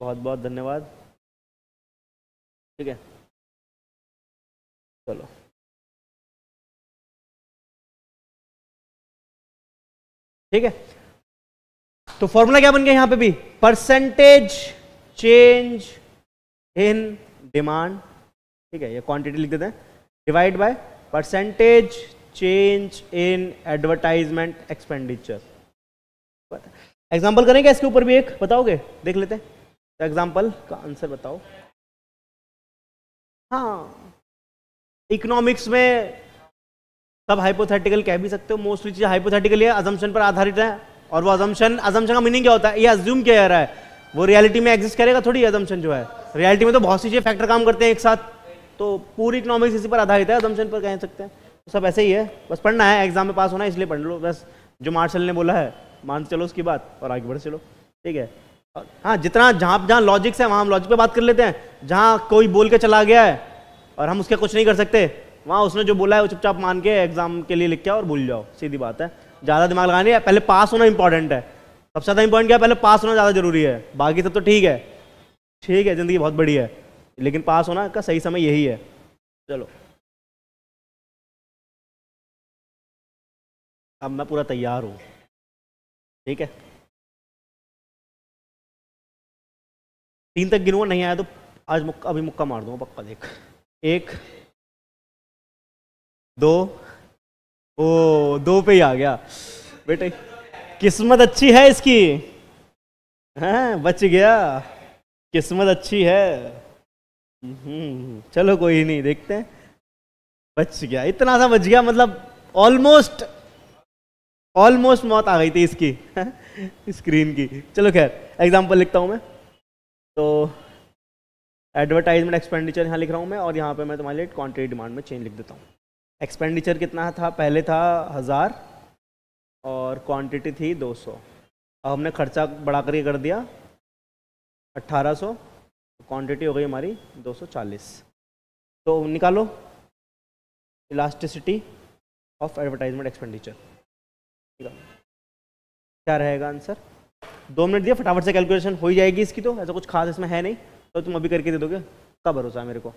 बहुत बहुत धन्यवाद, ठीक है, चलो ठीक है। तो फॉर्मूला क्या बन गया यहाँ पे भी, परसेंटेज चेंज इन डिमांड, ठीक है, ये क्वांटिटी लिख देते हैं, divide by percentage change in advertisement expenditure. Example करेंगे इसके ऊपर भी एक, बताओगे, देख लेते हैं एग्जांपल का आंसर बताओ। हाँ, इकोनॉमिक्स में सब हाइपोथेटिकल कह भी सकते हो, मोस्टली चीज़ हाइपोथेटिकल है, अजम्पशन पर आधारित है। और वो अजम्पशन का मीनिंग क्या होता है, ये अज्यूम किया जा रहा है, वो रियलिटी में एग्जिस्ट करेगा थोड़ी। अजम्पशन जो है रियलिटी में तो बहुत सी चीज़ें फैक्टर काम करते हैं एक साथ, तो पूरी इकोनॉमिक्स इसी पर आधारित है, अजम्पशन पर कह सकते हैं। तो सब ऐसे ही है, बस पढ़ना है, एग्जाम में पास होना है, इसलिए पढ़ लो बस, जो मार्शल ने बोला है मान चलो उसकी बात और आगे बढ़ चलो, ठीक है। हाँ, जितना जहाँ लॉजिक्स है वहाँ हम लॉजिक पे बात कर लेते हैं, जहाँ कोई बोल के चला गया है और हम उसके कुछ नहीं कर सकते, वहाँ उसने जो बोला है वो चुपचाप मान के एग्जाम के लिए लिख के और भूल जाओ, सीधी बात है। ज़्यादा दिमाग लगानी है, पहले पास होना इंपॉर्टेंट है, सबसे ज़्यादा इंपॉर्टेंट क्या है, पहले पास होना ज़्यादा जरूरी है, बाकी सब तो ठीक है, ठीक है, ज़िंदगी बहुत बड़ी है, लेकिन पास होना का सही समय यही है। चलो अब मैं पूरा तैयार हूँ, ठीक है, 3 तक गिनूंगा, नहीं आया तो आज अभी मुक्का मार दूंगा पक्का, देख 1 2, ओ 2 पे ही आ गया बेटे, किस्मत अच्छी है इसकी, हैं बच गया, किस्मत अच्छी है। चलो कोई नहीं, देखते हैं, बच गया, इतना सा बच गया, मतलब ऑलमोस्ट मौत आ गई थी इसकी स्क्रीन की। चलो खैर, एग्जांपल लिखता हूं मैं, तो एडवर्टाइजमेंट एक्सपेंडिचर यहाँ लिख रहा हूँ मैं, और यहाँ पे मैं तुम्हारे लिए क्वांटिटी डिमांड में चेंज लिख देता हूँ। एक्सपेंडिचर कितना था, पहले था 1000 और क्वांटिटी थी 200, अब हमने खर्चा बढ़ा करके कर दिया 1800, क्वांटिटी हो गई हमारी 240। तो निकालो इलास्टिसिटी ऑफ एडवर्टाइजमेंट एक्सपेंडिचर, क्या रहेगा आंसर। 2 मिनट दिया, फटाफट से कैलकुलेशन हो ही जाएगी इसकी, तो ऐसा कुछ खास इसमें है नहीं, तो तुम अभी करके दे दोगे, का भरोसा है मेरे को।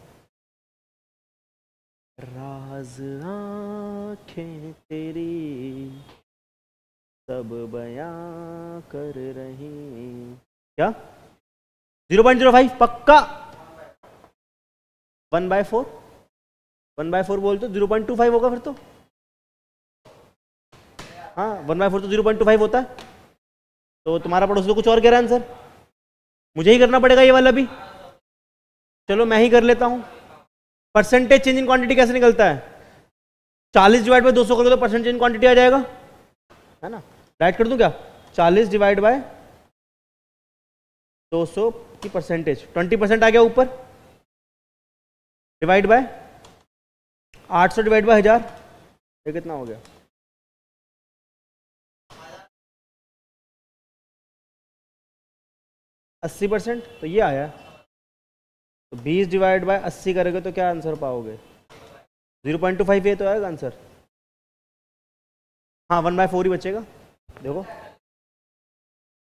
राज आँखें तेरी सब बयां कर रही, क्या 0.05 पक्का, 1/4 बोल तो 0.25 होगा फिर तो, हाँ 1/4 तो 0.25 होता है। तो तुम्हारा पड़ोसी तो कुछ और कह रहा है आंसर, मुझे ही करना पड़ेगा ये वाला भी, चलो मैं ही कर लेता हूँ। परसेंटेज चेंज इन क्वांटिटी कैसे निकलता है, 40 डिवाइड बाय 200 करोगे तो परसेंटेज इन क्वांटिटी आ जाएगा, है ना, राइट कर दूं क्या, 40 डिवाइड बाय 200 की परसेंटेज 20% आ गया ऊपर, डिवाइड बाय 800 डिवाइड बाय 1000, ये कितना हो गया, 80%, तो ये आया। तो 20 डिवाइड बाय 80 करोगे तो क्या आंसर पाओगे, 0.25, ये तो आएगा आंसर, हाँ 1/4 ही बचेगा। देखो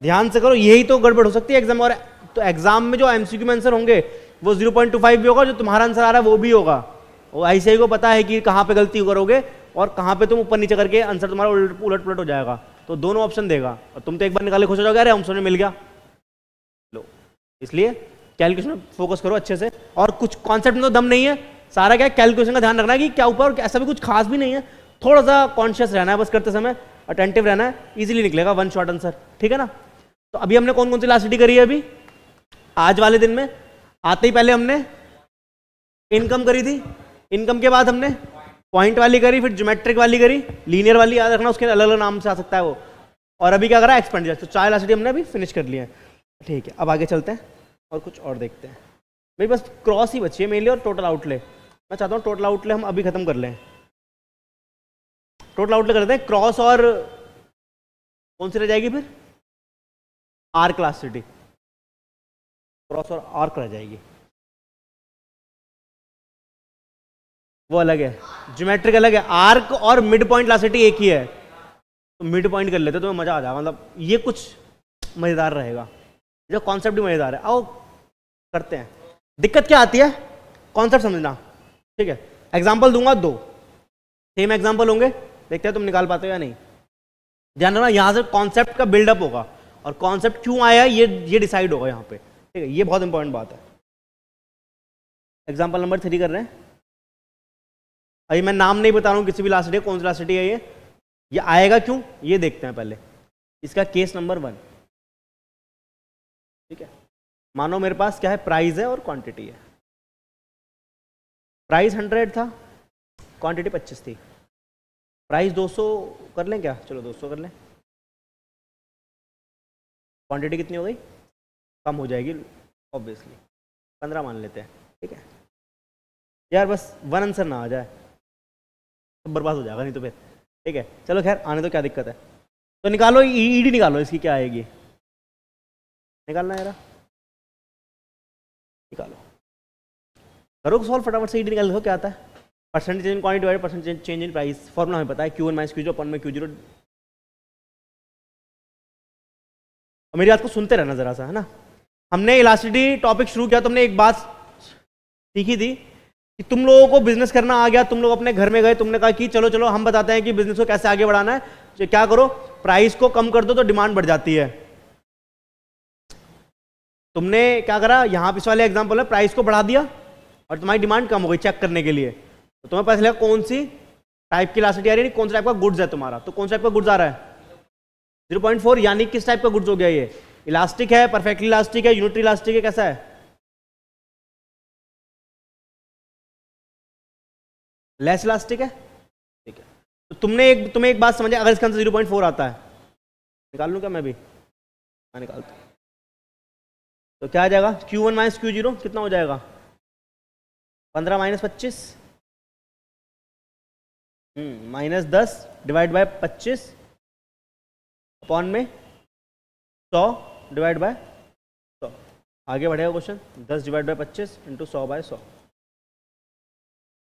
ध्यान से करो, यही तो गड़बड़ हो सकती है एग्जाम, और तो एग्जाम में जो एमसीक्यू में आंसर होंगे वो 0.25 भी होगा, जो तुम्हारा आंसर आ रहा है वो भी होगा, वो आईसीआई को पता है कि कहाँ पे गलती करोगे और कहाँ पे तुम ऊपर नीचे करके आंसर तुम्हारा उलट पुलट हो जाएगा, तो दोनों ऑप्शन देगा, और तुम तो एक बार निकाले खुश हो जाओगे, अरे आंसर में मिल गया। लो, इसलिए कैलकुलेशन में फोकस करो अच्छे से, और कुछ कॉन्सेप्ट में तो दम नहीं है, सारा क्या कैलकुलेशन का ध्यान रखना है कि क्या ऊपर, और ऐसा भी कुछ खास भी नहीं है, थोड़ा सा कॉन्शियस रहना है बस करते समय, अटेंटिव रहना है, इजीली निकलेगा वन शॉट आंसर, ठीक है ना। तो अभी हमने कौन कौन सी इलास्टिसिटी करी है, अभी आज वाले दिन में आते ही पहले हमने इनकम करी थी, इनकम के बाद हमने पॉइंट वाली करी, फिर ज्योमेट्रिक वाली करी, लीनियर वाली याद रखना, उसके अलग अलग नाम से आ सकता है वो, और अभी क्या करा है एक्सपेंडिचर, तो 4 इलास्टिसिटी हमने अभी फिनिश कर लिया है, ठीक है। अब आगे चलते हैं और कुछ और देखते हैं, मेरी बस क्रॉस ही बची है मेनली, और टोटल आउटले, मैं चाहता हूँ टोटल आउटले हम अभी खत्म कर लें, टोटल आउटले करते हैं, क्रॉस और कौन सी रह जाएगी फिर, आर्क इलास्टिसिटी, क्रॉस और आर्क रह जाएगी। वो अलग है, ज्योमेट्रिक अलग है। आर्क और मिड पॉइंट इलास्टिसिटी एक ही है, तो मिड पॉइंट कर लेते तो मजा आ जाएगा, मतलब ये कुछ मजेदार रहेगा, जो कॉन्सेप्ट भी मजेदार है। आओ करते हैं। दिक्कत क्या आती है, कॉन्सेप्ट समझना, ठीक है। एग्जाम्पल दूंगा 2, सेम एग्जाम्पल होंगे, देखते हैं तुम निकाल पाते हो या नहीं। ध्यान रखना, यहां से कॉन्सेप्ट का बिल्डअप होगा और कॉन्सेप्ट क्यों आया ये डिसाइड होगा यहाँ पे, ठीक है। ये बहुत इंपॉर्टेंट बात है। एग्जाम्पल नंबर 3 कर रहे हैं। अभी मैं नाम नहीं बता रहा हूँ किसी भी इलास्टिसिटी, कौन सी इलास्टिसिटी है ये आएगा क्यों ये देखते हैं पहले। इसका केस नंबर 1, ठीक है। मानो मेरे पास क्या है, प्राइस है और क्वांटिटी है। प्राइस 100 था, क्वांटिटी 25 थी। प्राइस 200 कर लें क्या, चलो 200 कर लें। क्वांटिटी कितनी हो गई, कम हो जाएगी ऑब्वियसली, 15 मान लेते हैं, ठीक है। यार बस 1 आंसर ना आ जाए तो बर्बाद हो जाएगा नहीं तो फिर, ठीक है। चलो खैर आने तो, क्या दिक्कत है। तो निकालो ईडी निकालो, इसकी क्या आएगी, निकालना है यार, निकालो, करो सॉल्व फटाफट से। ईडी निकाल दो, क्या आता है, percentage in quantity divided percentage change in price. Formula हमें पता है, Q1 माइनस Q0 अपन में Q0। मेरी बात को सुनते रहना जरा सा, है ना। हमने इलास्टिसिटी टॉपिक शुरू किया तो हमने एक बात सीखी थी कि तुम लोगों को बिजनेस करना आ गया, तुम लोग अपने घर में गए, तुमने कहा कि चलो चलो हम बताते हैं कि बिजनेस को कैसे आगे बढ़ाना है। तो क्या करो, प्राइस को कम कर दो तो डिमांड बढ़ जाती है। तुमने क्या करा, यहां पे इस वाले एग्जांपल में प्राइस को बढ़ा दिया और तुम्हारी डिमांड कम हो गई चेक करने के लिए। तो तुम्हें पता चलेगा कौन सी टाइप की इलास्टिसिटी आ रही है, कौन सा टाइप का गुड्स है तुम्हारा। तो कौन सा टाइप का गुड्स आ रहा है, 0.4, यानी किस टाइप का गुड्स हो गया ये, इलास्टिक है, परफेक्टली इलास्टिक है, यूनिटरी इलास्टिक है, कैसा है, लेस इलास्टिक है, ठीक है। तो तुम्हें एक बात समझे, अगर इसका आंसर 0.4 आता है, निकाल लूं क्या मैं भी, मैं निकालता हूं। तो क्या आ जाएगा, Q1 माइनस Q0 कितना हो जाएगा, 15 minus 25, minus 10 divide by 25 upon में 100 डिवाइड बाय 100। आगे बढ़ेगा question, 10 divide by 25 into 100 by 100,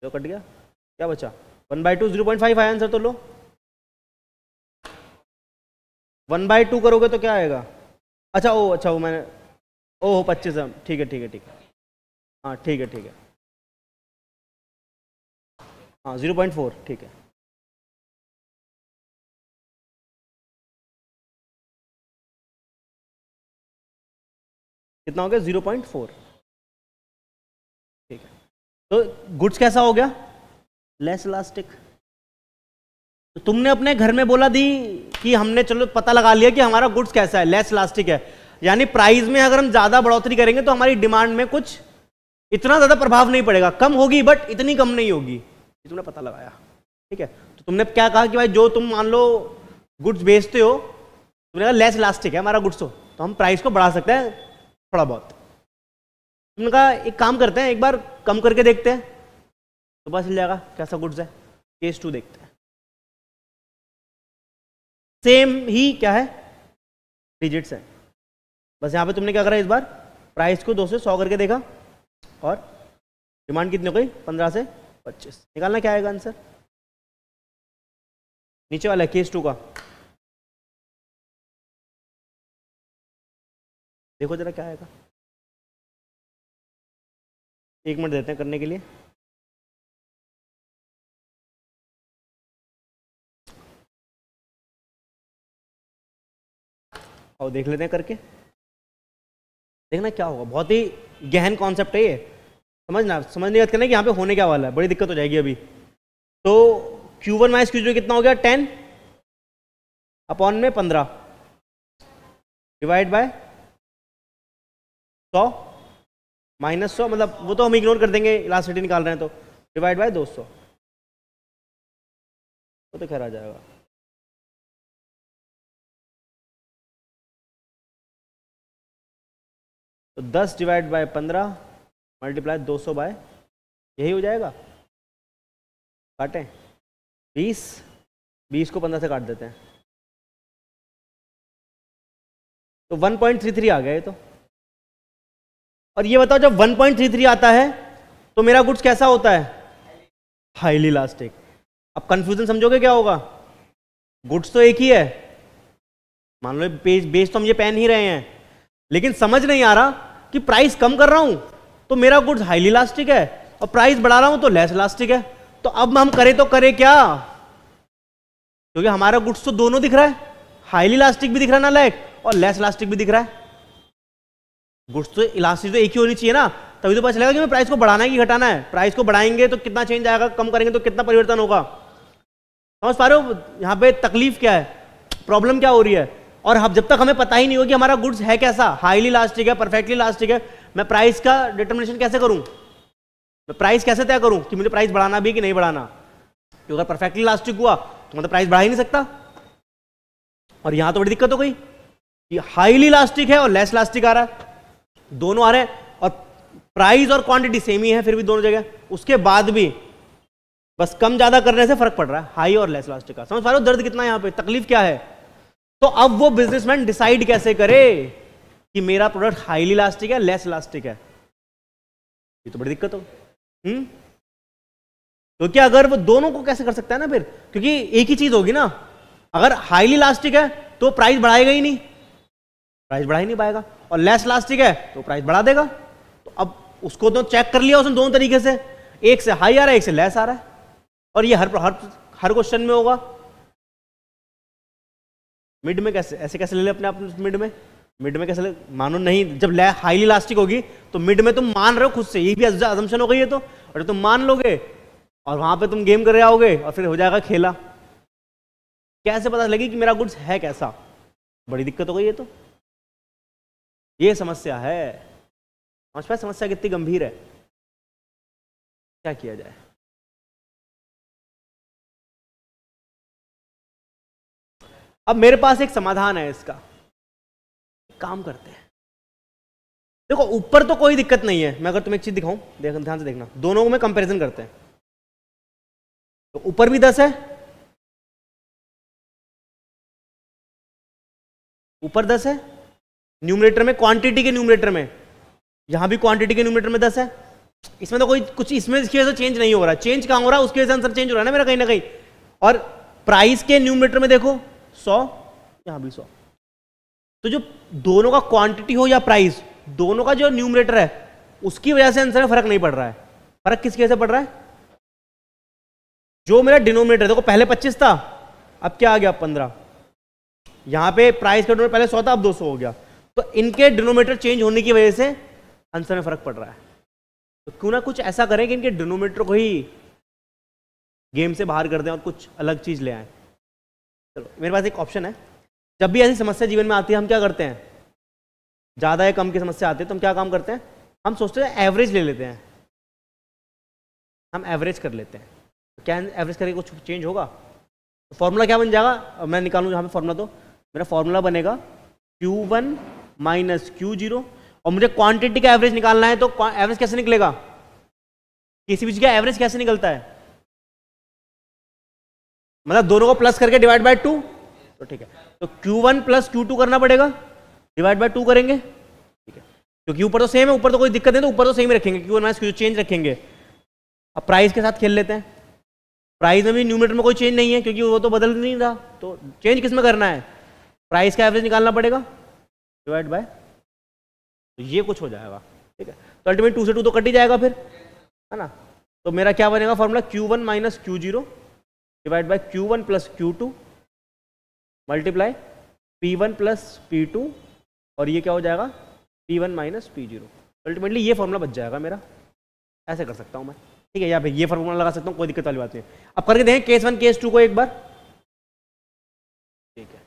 जो कट गया, क्या बचा, 1/2, 0.5 आया आंसर। तो लो 1/2 करोगे तो क्या आएगा, अच्छा वो मैंने 25 है, ठीक है, हाँ ठीक है, हाँ 0.4, ठीक है। कितना हो गया, 0.4, ठीक है। तो गुड्स कैसा हो गया, लेस इलास्टिक। तो तुमने अपने घर में बोला दी कि हमने चलो पता लगा लिया कि हमारा गुड्स कैसा है, लेस इलास्टिक है, यानी प्राइस में अगर हम ज्यादा बढ़ोतरी करेंगे तो हमारी डिमांड में कुछ इतना ज्यादा प्रभाव नहीं पड़ेगा, कम होगी बट इतनी कम नहीं होगी, तुमने पता लगाया, ठीक है। तो तुमने क्या कहा कि भाई जो तुम मान लो गुड्स बेचते हो, तुमने कहा लेस इलास्टिक है हमारा गुड्स, तो हम प्राइस को बढ़ा सकते हैं थोड़ा बहुत। तुमने कहा एक काम करते हैं, एक बार कम करके देखते हैं तो पता चल जाएगा कैसा गुड्स है। केस 2 देखते हैं, सेम ही क्या है, डिजिट्स है, बस यहां पे तुमने क्या करा, इस बार प्राइस को 2 से 100 करके देखा और डिमांड कितनी हो गई, 15 से 25। निकालना क्या आएगा आंसर, नीचे वाला है केस 2 का, देखो जरा क्या आएगा। 1 मिनट देते हैं करने के लिए। और देख लेते हैं करके, देखना क्या होगा। बहुत ही गहन कॉन्सेप्ट है ये, समझने बात करना कि यहाँ पे होने क्या वाला है, बड़ी दिक्कत हो जाएगी अभी। तो Q1 माइनस Q0 कितना हो गया, 10 अपॉन में 15 डिवाइड बाय 100 माइनस 100, मतलब वो तो हम इग्नोर कर देंगे, इलास्टिसिटी निकाल रहे हैं तो, डिवाइड बाय 200, वो तो खैर आ जाएगा। तो 10 डिवाइड बाय 15 मल्टीप्लाई 200 बाय, यही हो जाएगा। काटें 20 को 15 से काट देते हैं, तो 1.33 आ गया ये तो। और ये बताओ जब 1.33 आता है तो मेरा गुड्स कैसा होता है, हाईली इलास्टिक। अब कंफ्यूजन समझोगे क्या होगा? गुड्स तो एक ही है, मान लो बेच तो हम ये पहन ही रहे हैं, लेकिन समझ नहीं आ रहा कि प्राइस कम कर रहा हूं तो मेरा गुड्स हाईली इलास्टिक है और प्राइस बढ़ा रहा हूं तो लेस इलास्टिक है। तो अब हम करें तो करें क्या? क्योंकि हमारा गुड्स तो दोनों दिख रहा है, हाईली इलास्टिक भी दिख रहा है ना लाइक, और लेस इलास्टिक भी दिख रहा है। गुड्स तो इलास्टिक तो एक ही होनी चाहिए ना, तभी तो पता चलेगा कि मैं प्राइस को बढ़ाना है कि घटाना है। प्राइस को बढ़ाएंगे तो कितना चेंज आएगा, कम करेंगे तो कितना परिवर्तन होगा। समझ पा रहे हो यहां पे तकलीफ क्या है, प्रॉब्लम क्या हो रही है? और हम जब तक हमें पता ही नहीं हो कि हमारा गुड्स है कैसा, हाईली इलास्टिक है, परफेक्टली इलास्टिक है, मैं प्राइस का डिटर्मिनेशन कैसे करूं? मैं प्राइस कैसे तय करूं कि मुझे प्राइस बढ़ाना भी कि नहीं बढ़ाना? क्योंकि अगर परफेक्टली इलास्टिक हुआ तो मतलब प्राइस बढ़ा ही नहीं सकता। और यहां तो बड़ी दिक्कत हो गई कि हाईली इलास्टिक है और लेस इलास्टिक आ रहा है, दोनों आ रहे हैं और प्राइस और क्वांटिटी सेम ही है फिर भी दोनों जगह, उसके बाद भी बस कम ज्यादा करने से फर्क पड़ रहा है हाई और लेस इलास्टिक का। समझ पा रहे हो दर्द कितना है यहां पे, तकलीफ क्या है? तो अब वो बिजनेसमैन डिसाइड कैसे करे कि मेरा प्रोडक्ट हाईली इलास्टिक है लेस इलास्टिक है? ये तो बड़ी दिक्कत हो। क्योंकि अगर वो दोनों को कैसे कर सकता है ना फिर, क्योंकि एक ही चीज होगी ना, अगर हाईली इलास्टिक है तो प्राइस बढ़ाएगा ही नहीं, प्राइस बढ़ा ही नहीं पाएगा, और लेस इलास्टिक है तो प्राइस बढ़ा देगा। तो अब उसको तो चेक कर लिया उसने दोनों तरीके से, एक से हाई आ रहा है एक से लेस आ रहा है, और ये हर क्वेश्चन में होगा। मिड में कैसे, ऐसे कैसे ले ले अपने आप? मिड में कैसे ले? मानो नहीं, जब हाईली इलास्टिक होगी तो मिड में तुम मान रहे हो खुद से, ये भी अजम्पशन हो गई है। तो और तुम मान लोगे और वहां पे तुम गेम कर रहे आओगे और फिर हो जाएगा खेला। कैसे पता लगी कि मेरा गुड्स है कैसा? बड़ी दिक्कत हो गई है। तो ये समस्या है। समझ पाए समस्या कितनी गंभीर है? क्या किया जाए? अब मेरे पास एक समाधान है इसका, काम करते हैं। देखो ऊपर तो कोई दिक्कत नहीं है, मैं अगर तुम्हें एक चीज दिखाऊं, ध्यान से देखना, दोनों को मैं कंपैरिजन करते हैं। तो ऊपर भी 10 है, ऊपर 10 है, न्यूमरेटर में, क्वांटिटी के न्यूमरेटर में, यहां भी क्वांटिटी के न्यूमरेटर में 10 है। इसमें तो कोई कुछ इसमें इसकी वजह से चेंज नहीं हो रहा। चेंज कहां हो रहा है? उसकी वजह से आंसर चेंज हो रहा है ना मेरा कहीं ना कहीं। और प्राइस के न्यूमरेटर में देखो 100, यहां भी 100। तो जो दोनों का क्वांटिटी हो या प्राइस, दोनों का जो न्यूमरेटर है उसकी वजह से आंसर में फर्क नहीं पड़ रहा है। फर्क किसकी वजह से पड़ रहा है? जो मेरा डिनोमिनेटर, देखो पहले 25 था, अब क्या आ गया 15। यहां पे प्राइस का डिनोमिनेटर पहले 100 था, अब 200 हो गया। तो इनके डिनोमिनेटर चेंज होने की वजह से आंसर में फर्क पड़ रहा है। तो क्यों ना कुछ ऐसा करें कि इनके डिनोमिनेटर को ही गेम से बाहर कर दें और कुछ अलग चीज ले आए। चलो मेरे पास एक ऑप्शन है। जब भी ऐसी समस्या जीवन में आती है हम क्या करते हैं, ज्यादा या कम की समस्या आती है तो हम क्या काम करते हैं, हम सोचते हैं एवरेज ले लेते हैं, हम एवरेज कर लेते हैं। तो क्या एवरेज करके कुछ चेंज होगा? तो फॉर्मूला क्या बन जाएगा? अब मैं निकालूं यहाँ पे फॉर्मूला, तो मेरा फॉर्मूला बनेगा Q1 माइनस Q0, और मुझे क्वांटिटी का एवरेज निकालना है। तो एवरेज कैसे निकलेगा? किसी भी चीज का एवरेज कैसे निकलता है? मतलब दोनों को प्लस करके डिवाइड बाय 2। तो ठीक है, तो Q1 प्लस Q2 करना पड़ेगा, डिवाइड बाय 2 करेंगे, ठीक है, क्योंकि ऊपर तो सेम है, ऊपर तो कोई दिक्कत नहीं, तो ऊपर तो सेम रखेंगे, Q1 माइनस Q2 चेंज रखेंगे। अब प्राइस के साथ खेल लेते हैं। प्राइस में भी न्यूमरेटर में कोई चेंज नहीं है क्योंकि वो तो बदल नहीं रहा, तो चेंज किस में करना है? प्राइस का एवरेज निकालना पड़ेगा, डिवाइड बाय, तो ये कुछ हो जाएगा, ठीक है। तो अल्टीमेट 2 से 2 तो कट ही जाएगा फिर, है ना। तो मेरा क्या बनेगा formula? Q1 minus Q0 divide by Q1 plus Q2 multiply P1 plus P2, और ये क्या हो जाएगा? P1 minus P0। अल्टीमेटली ये फॉर्मूला बच जाएगा मेरा। ऐसे कर सकता हूँ मैं, ठीक है, या फिर ये फॉर्मूला लगा सकता हूँ, कोई दिक्कत वाली बात नहीं है। अब करके देखें केस 1 केस 2 को एक बार, ठीक है।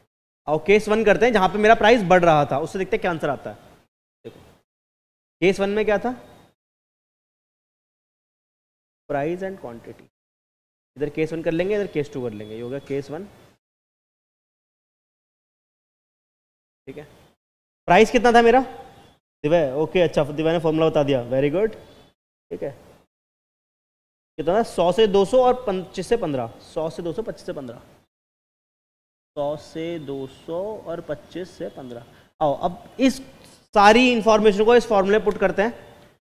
और केस 1 करते हैं जहां पे मेरा प्राइस बढ़ रहा था, उससे देखते हैं क्या आंसर आता है। देखो केस 1 में क्या था? Price and quantity. इधर केस 1 कर लेंगे, इधर केस 2 कर लेंगे। ये हो गया केस 1, ठीक है। प्राइस कितना था मेरा? दिव्य, ओके, अच्छा दिव्य ने फॉर्मूला बता दिया, वेरी गुड, ठीक है। कितना था? 100 से 200 और 25 से 15। 100 से 200, 25 से 15, 100 से 200 और 25 से 15। आओ अब इस सारी इंफॉर्मेशन को इस फॉर्मूले पुट करते हैं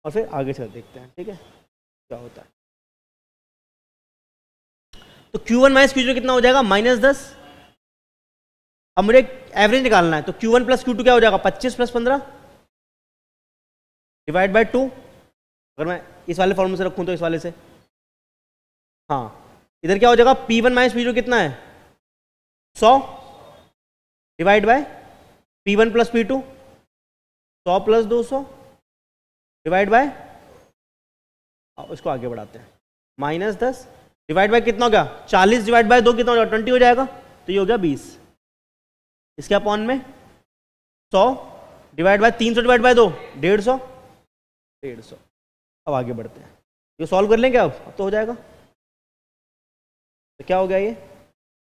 और फिर आगे चल देखते हैं, ठीक है, क्या होता है। तो Q1 माइनस Q0 कितना हो जाएगा? -10। अब मुझे एवरेज निकालना है, तो Q1 प्लस Q2 क्या हो जाएगा? 25 प्लस 15 डिवाइड बाय 2। अगर मैं इस वाले फॉर्मूले से रखूं तो इस वाले से, हाँ, इधर क्या हो जाएगा? P1 माइनस P0 कितना है? 100 divide bye P1 plus P2 100 plus 200 divide by, इसको आगे बढ़ाते हैं, -10 डिवाइड बाय कितना हो गया? 40 डिवाइड बाय 2 कितना हो जाएगा? 20 हो जाएगा, तो ये हो गया 20। इसके अपॉन में 100 डिवाइड बाय 300 डिवाइड बाय 2 150। अब आगे बढ़ते हैं, ये सॉल्व कर लेंगे। अब तो हो जाएगा। तो क्या हो गया ये?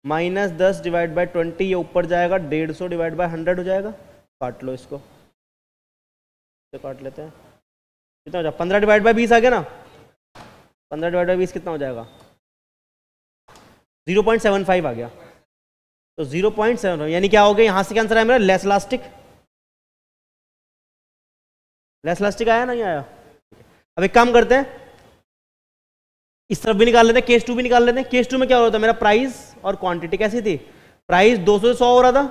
-10 डिवाइड बाय 20, ये ऊपर जाएगा, 150 डिवाइड बाय 100 हो जाएगा। काट लो इसको, तो काट लेते हैं। कितना हो जाएगा? 15 डिवाइड बाय 20 आ गया ना। 15 डिवाइड बाय 20 कितना हो जाएगा? 0.75 आ गया। तो 0.75 यानी क्या हो गया? यहां से क्या आंसर आया मेरा? Less elastic. लेस इलास्टिक आया नहीं आया? अब एक काम करते हैं, इस तरफ भी निकाल लेते हैं, केस 2 भी निकाल लेते हैं। केस 2 में क्या हो रहा था? मेरा प्राइस और क्वांटिटी कैसी थी? प्राइस 200 से 100 हो रहा था,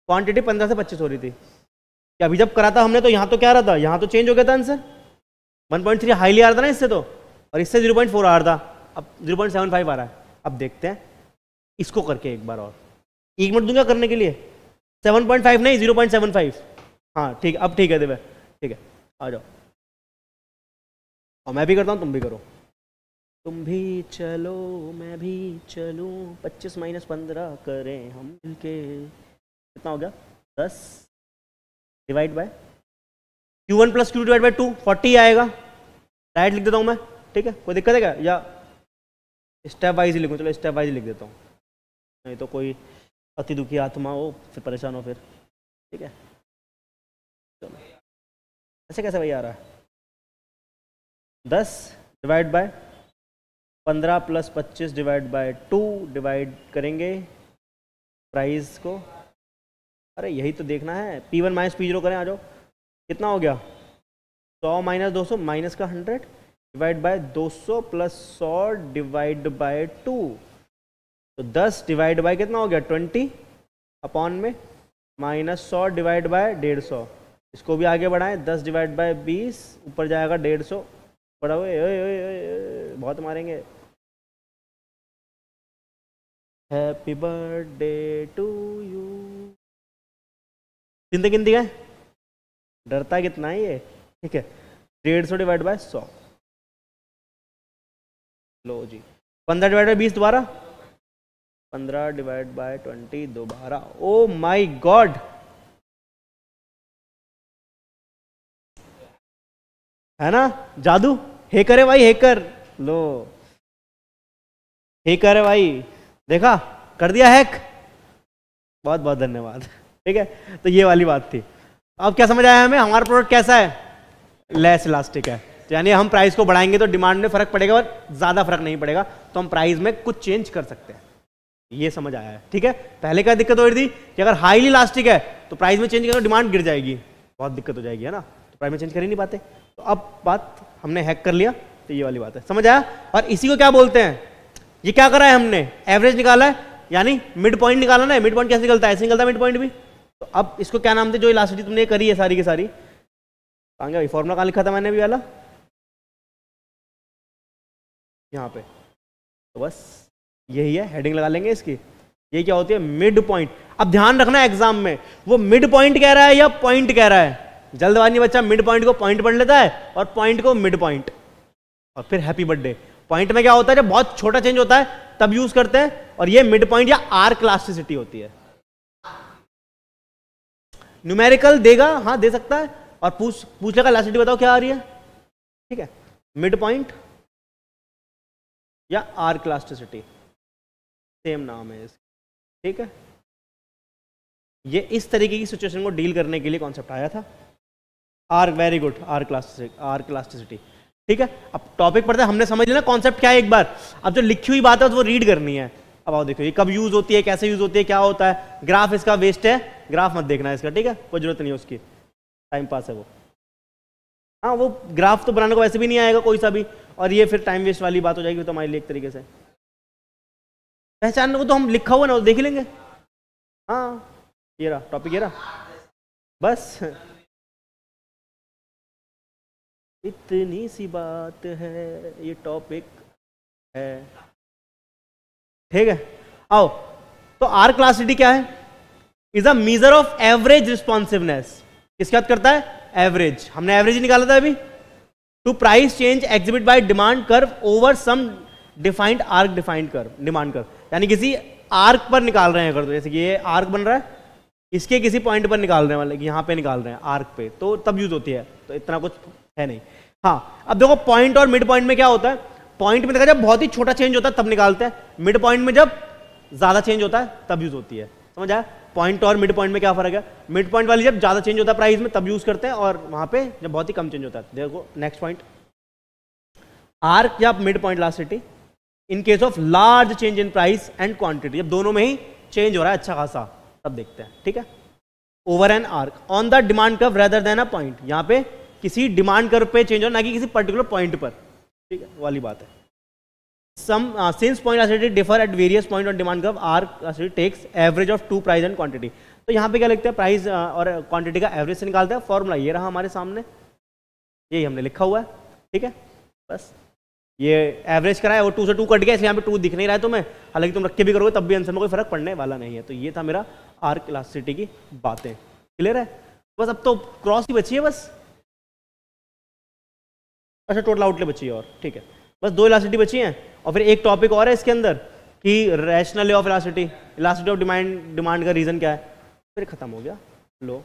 क्वांटिटी 15 से 25 हो रही थी। क्या अभी जब करा था हमने तो यहाँ तो क्या रहा था? यहाँ तो चेंज हो गया था आंसर। 1.3 हाईली आ रहा था ना इससे तो, और इससे 0.4 आ रहा था, अब 0.75 आ रहा है। अब देखते हैं इसको करके एक बार और। 1 मिनट दूंगा करने के लिए। 7.5 नहीं, 0.75। हाँ ठीक, अब ठीक है दिव्य, ठीक है, आ जाओ। और मैं भी करता हूँ, तुम भी करो। तुम भी चलो मैं भी चलूं, 25 माइनस 15 करें हम मिलके। कितना हो गया? 10 divide bye Q1 plus Q2 divide by 2, 40 आएगा। डायरेक्ट लिख देता हूँ मैं, ठीक है? कोई दिक्कत है क्या? या स्टेप वाइज ही लिखूँ? चलो स्टेप वाइज लिख देता हूँ, नहीं तो कोई अति दुखी आत्मा हो फिर परेशान हो फिर, ठीक है? चलो ऐसे कैसे भाई आ रहा है? 10 divide bye 15 plus 25 divide by 2 divide करेंगे प्राइस को। अरे यही तो देखना है। P1 माइनस P0 करें, आ जाओ। कितना हो गया? 100 माइनस 200 माइनस का 100 divide bye 200 plus 100 divide bye 2। तो 10 डिवाइड बाय कितना हो गया? 20 अपॉन में माइनस 100 डिवाइड बाय 150। इसको भी आगे बढ़ाएं, 10 डिवाइड बाय 20 ऊपर जाएगा 150। बड़ा हुए बहुत मारेंगे। Happy birthday to you. गिनते गिनती है, डरता कितना है ये, ठीक है? 150 डिवाइड बाय 100। लो जी, 15 डिवाइड बाय 20 दोबारा, 15 डिवाइड बाय 20 दोबारा। ओ माय गॉड, है ना जादू? हैकर है भाई, हैकर। लो हैकर है भाई, देखा, कर दिया हैक। बहुत बहुत धन्यवाद, ठीक है? तो ये वाली बात थी। अब क्या समझ आया हमें? हमारा प्रोडक्ट कैसा है? लेस इलास्टिक है। तो यानी हम प्राइस को बढ़ाएंगे तो डिमांड में फर्क पड़ेगा, और ज्यादा फर्क नहीं पड़ेगा, तो हम प्राइस में कुछ चेंज कर सकते हैं। ये समझ आया है, ठीक है? पहले क्या दिक्कत हो रही थी कि अगर हाईली इलास्टिक है तो प्राइस में चेंज करें तो डिमांड गिर जाएगी, बहुत दिक्कत हो जाएगी, है ना? तो प्राइस में चेंज कर ही नहीं पाते। तो अब बात हमने हैक कर लिया, तो ये वाली बात है, समझ आया? और इसी को क्या बोलते हैं? ये क्या करा है हमने? एवरेज निकाला है, यानी मिड पॉइंट निकाला ना। मिड पॉइंट कैसे निकलता है? ऐसे निकलता है मिड पॉइंट भी। तो अब इसको क्या नाम थे? जो इलास्टिसिटी तुमने करी है सारी की सारी, कहाँ गया फॉर्मूला? कहाँ लिखा था मैंने भी वाला? यहाँ पे। तो बस यही है, हेडिंग लगा लेंगे इसकी। ये क्या होती है? Mid point. अब ध्यान रखना एग्जाम में, वो मिड पॉइंट कह रहा है या पॉइंट कह रहा है। जल्दबाजी बच्चा मिड पॉइंट को पॉइंट पढ़ लेता है और पॉइंट को मिड पॉइंट, और फिर हैप्पी बर्थडे। पॉइंट में क्या होता है? जब बहुत छोटा चेंज होता है तब यूज करते हैं, और ये मिड पॉइंट या आर्क इलास्टिसिटी होती है। न्यूमेरिकल देगा, हाँ दे सकता है, और पूछ लेगा इलास्टिसिटी बताओ क्या आ रही है, ठीक है? मिड पॉइंट या आर्क इलास्टिसिटी, सेम नाम है इसका, ठीक है? ये इस तरीके की सिचुएशन को डील करने के लिए कॉन्सेप्ट आया था। Arc, very good, arc elasticity, ठीक है? अब टॉपिक पढ़ते हैं, हमने समझ लिया ना कॉन्सेप्ट क्या है एक बार। अब जो लिखी हुई बात है वो रीड करनी है। अब आओ देखो ये कब यूज होती है, कैसे यूज होती है, क्या होता है। ग्राफ इसका वेस्ट है, ग्राफ मत देखना है इसका, ठीक है? कोई जरूरत नहीं है उसकी, टाइम पास है वो। हाँ वो ग्राफ तो बनाने को वैसे भी नहीं आएगा कोई सा भी, और ये फिर टाइम वेस्ट वाली बात हो जाएगी तो हमारे लिए एक तरीके से। पहचानने को तो हम लिखा हुआ ना वो देख ही लेंगे। हाँ ये रहा टॉपिक, ये रहा बस, इतनी सी बात है, ये टॉपिक है, ठीक है। आओ, तो आर क्लासिटी क्या है? Is a measure of average responsiveness. किसकी बात करता है? एवरेज। हमने एवरेज निकाला था अभी। To price change exhibit by demand curve over some defined arc, defined curve, demand curve, यानी किसी आर्क पर निकाल रहे हैं अगर, तो जैसे कि ये आर्क बन रहा है, इसके किसी पॉइंट पर निकाल रहे हैं, मतलब यहाँ पे निकाल रहे हैं आर्क पे, तो तब यूज होती है, तो इतना कुछ है नहीं। हाँ अब देखो पॉइंट और मिड पॉइंट में क्या होता है? पॉइंट में देखा जब बहुत ही छोटा चेंज होता है तब निकालते हैं, मिड पॉइंट में जब ज्यादा चेंज होता है तब यूज होती है। समझ आया? पॉइंट और मिड पॉइंट में क्या फर्क है? मिड पॉइंट वाली जब ज्यादा चेंज होता है प्राइस में तब यूज करते हैं, और वहां पे जब बहुत ही कम चेंज होता है। देखो नेक्स्ट पॉइंट, आर्क या mid point elasticity in case of large change in price and quantity, जब दोनों में ही चेंज हो रहा है अच्छा खासा तब देखते हैं, ठीक है। Over an arc on the demand curve rather than a point, यहाँ पे किसी डिमांड कर्व पे चेंज हो ना कि किसी पर्टिकुलर पॉइंट पर, ठीक है, वाली बात है। Some since point elasticity differ at various point on demand curve, arc elasticity takes average of two price and quantity. तो यहाँ पे क्या लिखते हैं? प्राइस और क्वांटिटी का एवरेज से निकालते हैं। फॉर्मूला ये रहा हमारे सामने, यही हमने लिखा हुआ है, ठीक है। बस ये एवरेज कराया और 2 से 2 कट गया, इसलिए यहाँ पे 2 दिख नहीं रहा है तुम्हें, हालांकि तुम रख के भी करोगे तब भी आंसर में कोई फर्क पड़ने वाला नहीं है। तो ये था मेरा आर्क इलास्टिसिटी की बातें, क्लियर है? बस अब तो क्रॉस ही बची है बस, अच्छा टोटल आउटले बची है और, ठीक है, बस 2 इलास्टिसिटी बची हैं। और फिर एक टॉपिक और है इसके अंदर कि rational law of elasticity, elasticity of demand का रीजन क्या है, फिर खत्म हो गया लो।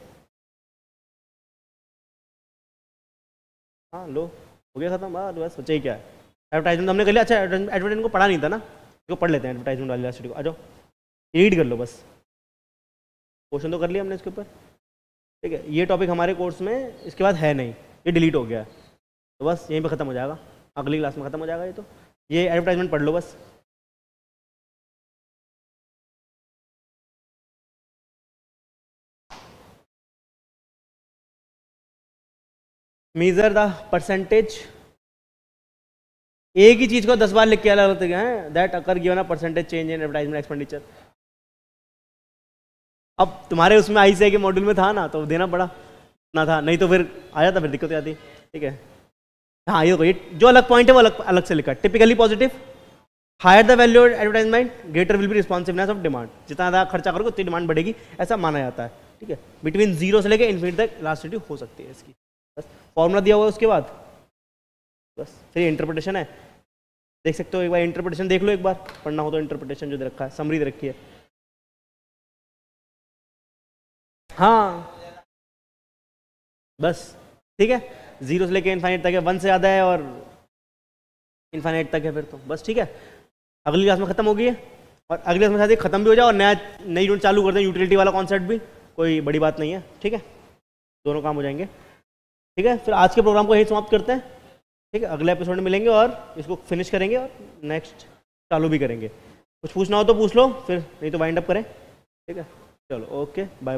हाँ लो हो गया खत्म, बस बचा ही क्या है? एडवर्टाइजमेंट हमने कर लिया। अच्छा एडवर्टाइजमेंट को पढ़ा नहीं था ना, इसको पढ़ लेते हैं एडवर्टाइजमेंट वाली इलास्टिसिटी को। आ जाओ रीड कर लो, बस क्वेश्चन तो कर लिया हमने इसके ऊपर, ठीक है। ये टॉपिक हमारे कोर्स में इसके बाद है नहीं, ये डिलीट हो गया है, तो बस यहीं पे खत्म हो जाएगा, अगली क्लास में खत्म हो जाएगा ये। तो ये एडवर्टाइजमेंट पढ़ लो बस। मेजर द परसेंटेज, एक ही चीज को 10 बार लिख के अलग अलग हैं, that occur given a percentage change in advertisement expenditure. अब तुम्हारे उसमें आईसीआई के मॉड्यूल में था ना, तो देना पड़ा ना, था नहीं तो फिर आ जाता, फिर दिक्कत आती, ठीक है। हाँ ये जो अलग पॉइंट है वो अलग अलग से लिखा। Typically positive, higher the value advertisement greater will be responsiveness of demand, जितना ज़्यादा खर्चा करोगे उतनी डिमांड बढ़ेगी, ऐसा माना जाता है, ठीक है। बिटवीन 0 से लेकर इन्फिनिटी तक इलास्टिसिटी हो सकती है इसकी, बस फॉर्मूला दिया हुआ है उसके बाद, बस फिर इंटरप्रिटेशन है, देख सकते हो एक बार इंटरप्रिटेशन देख लो, एक बार पढ़ना हो तो इंटरप्रिटेशन जो दे रखा है, समरी दे रखी है। हाँ बस ठीक है, 0 से लेकर इनफाइनाइट तक है, 1 से ज़्यादा है और इनफाइनाइट तक है, फिर तो बस ठीक है। अगली क्लास में खत्म हो गई है, और अगली क्लास में शायद खत्म भी हो जाए और नई यूनिट चालू कर दें, यूटिलिटी वाला कॉन्सेप्ट भी, कोई बड़ी बात नहीं है, ठीक है, दोनों काम हो जाएंगे, ठीक है। फिर आज के प्रोग्राम को यही समाप्त करते हैं, ठीक है। अगले एपिसोड में मिलेंगे और इसको फिनिश करेंगे और नेक्स्ट चालू भी करेंगे। कुछ पूछना हो तो पूछ लो, फिर नहीं तो वाइंड अप करें, ठीक है। चलो ओके, बाय बाय।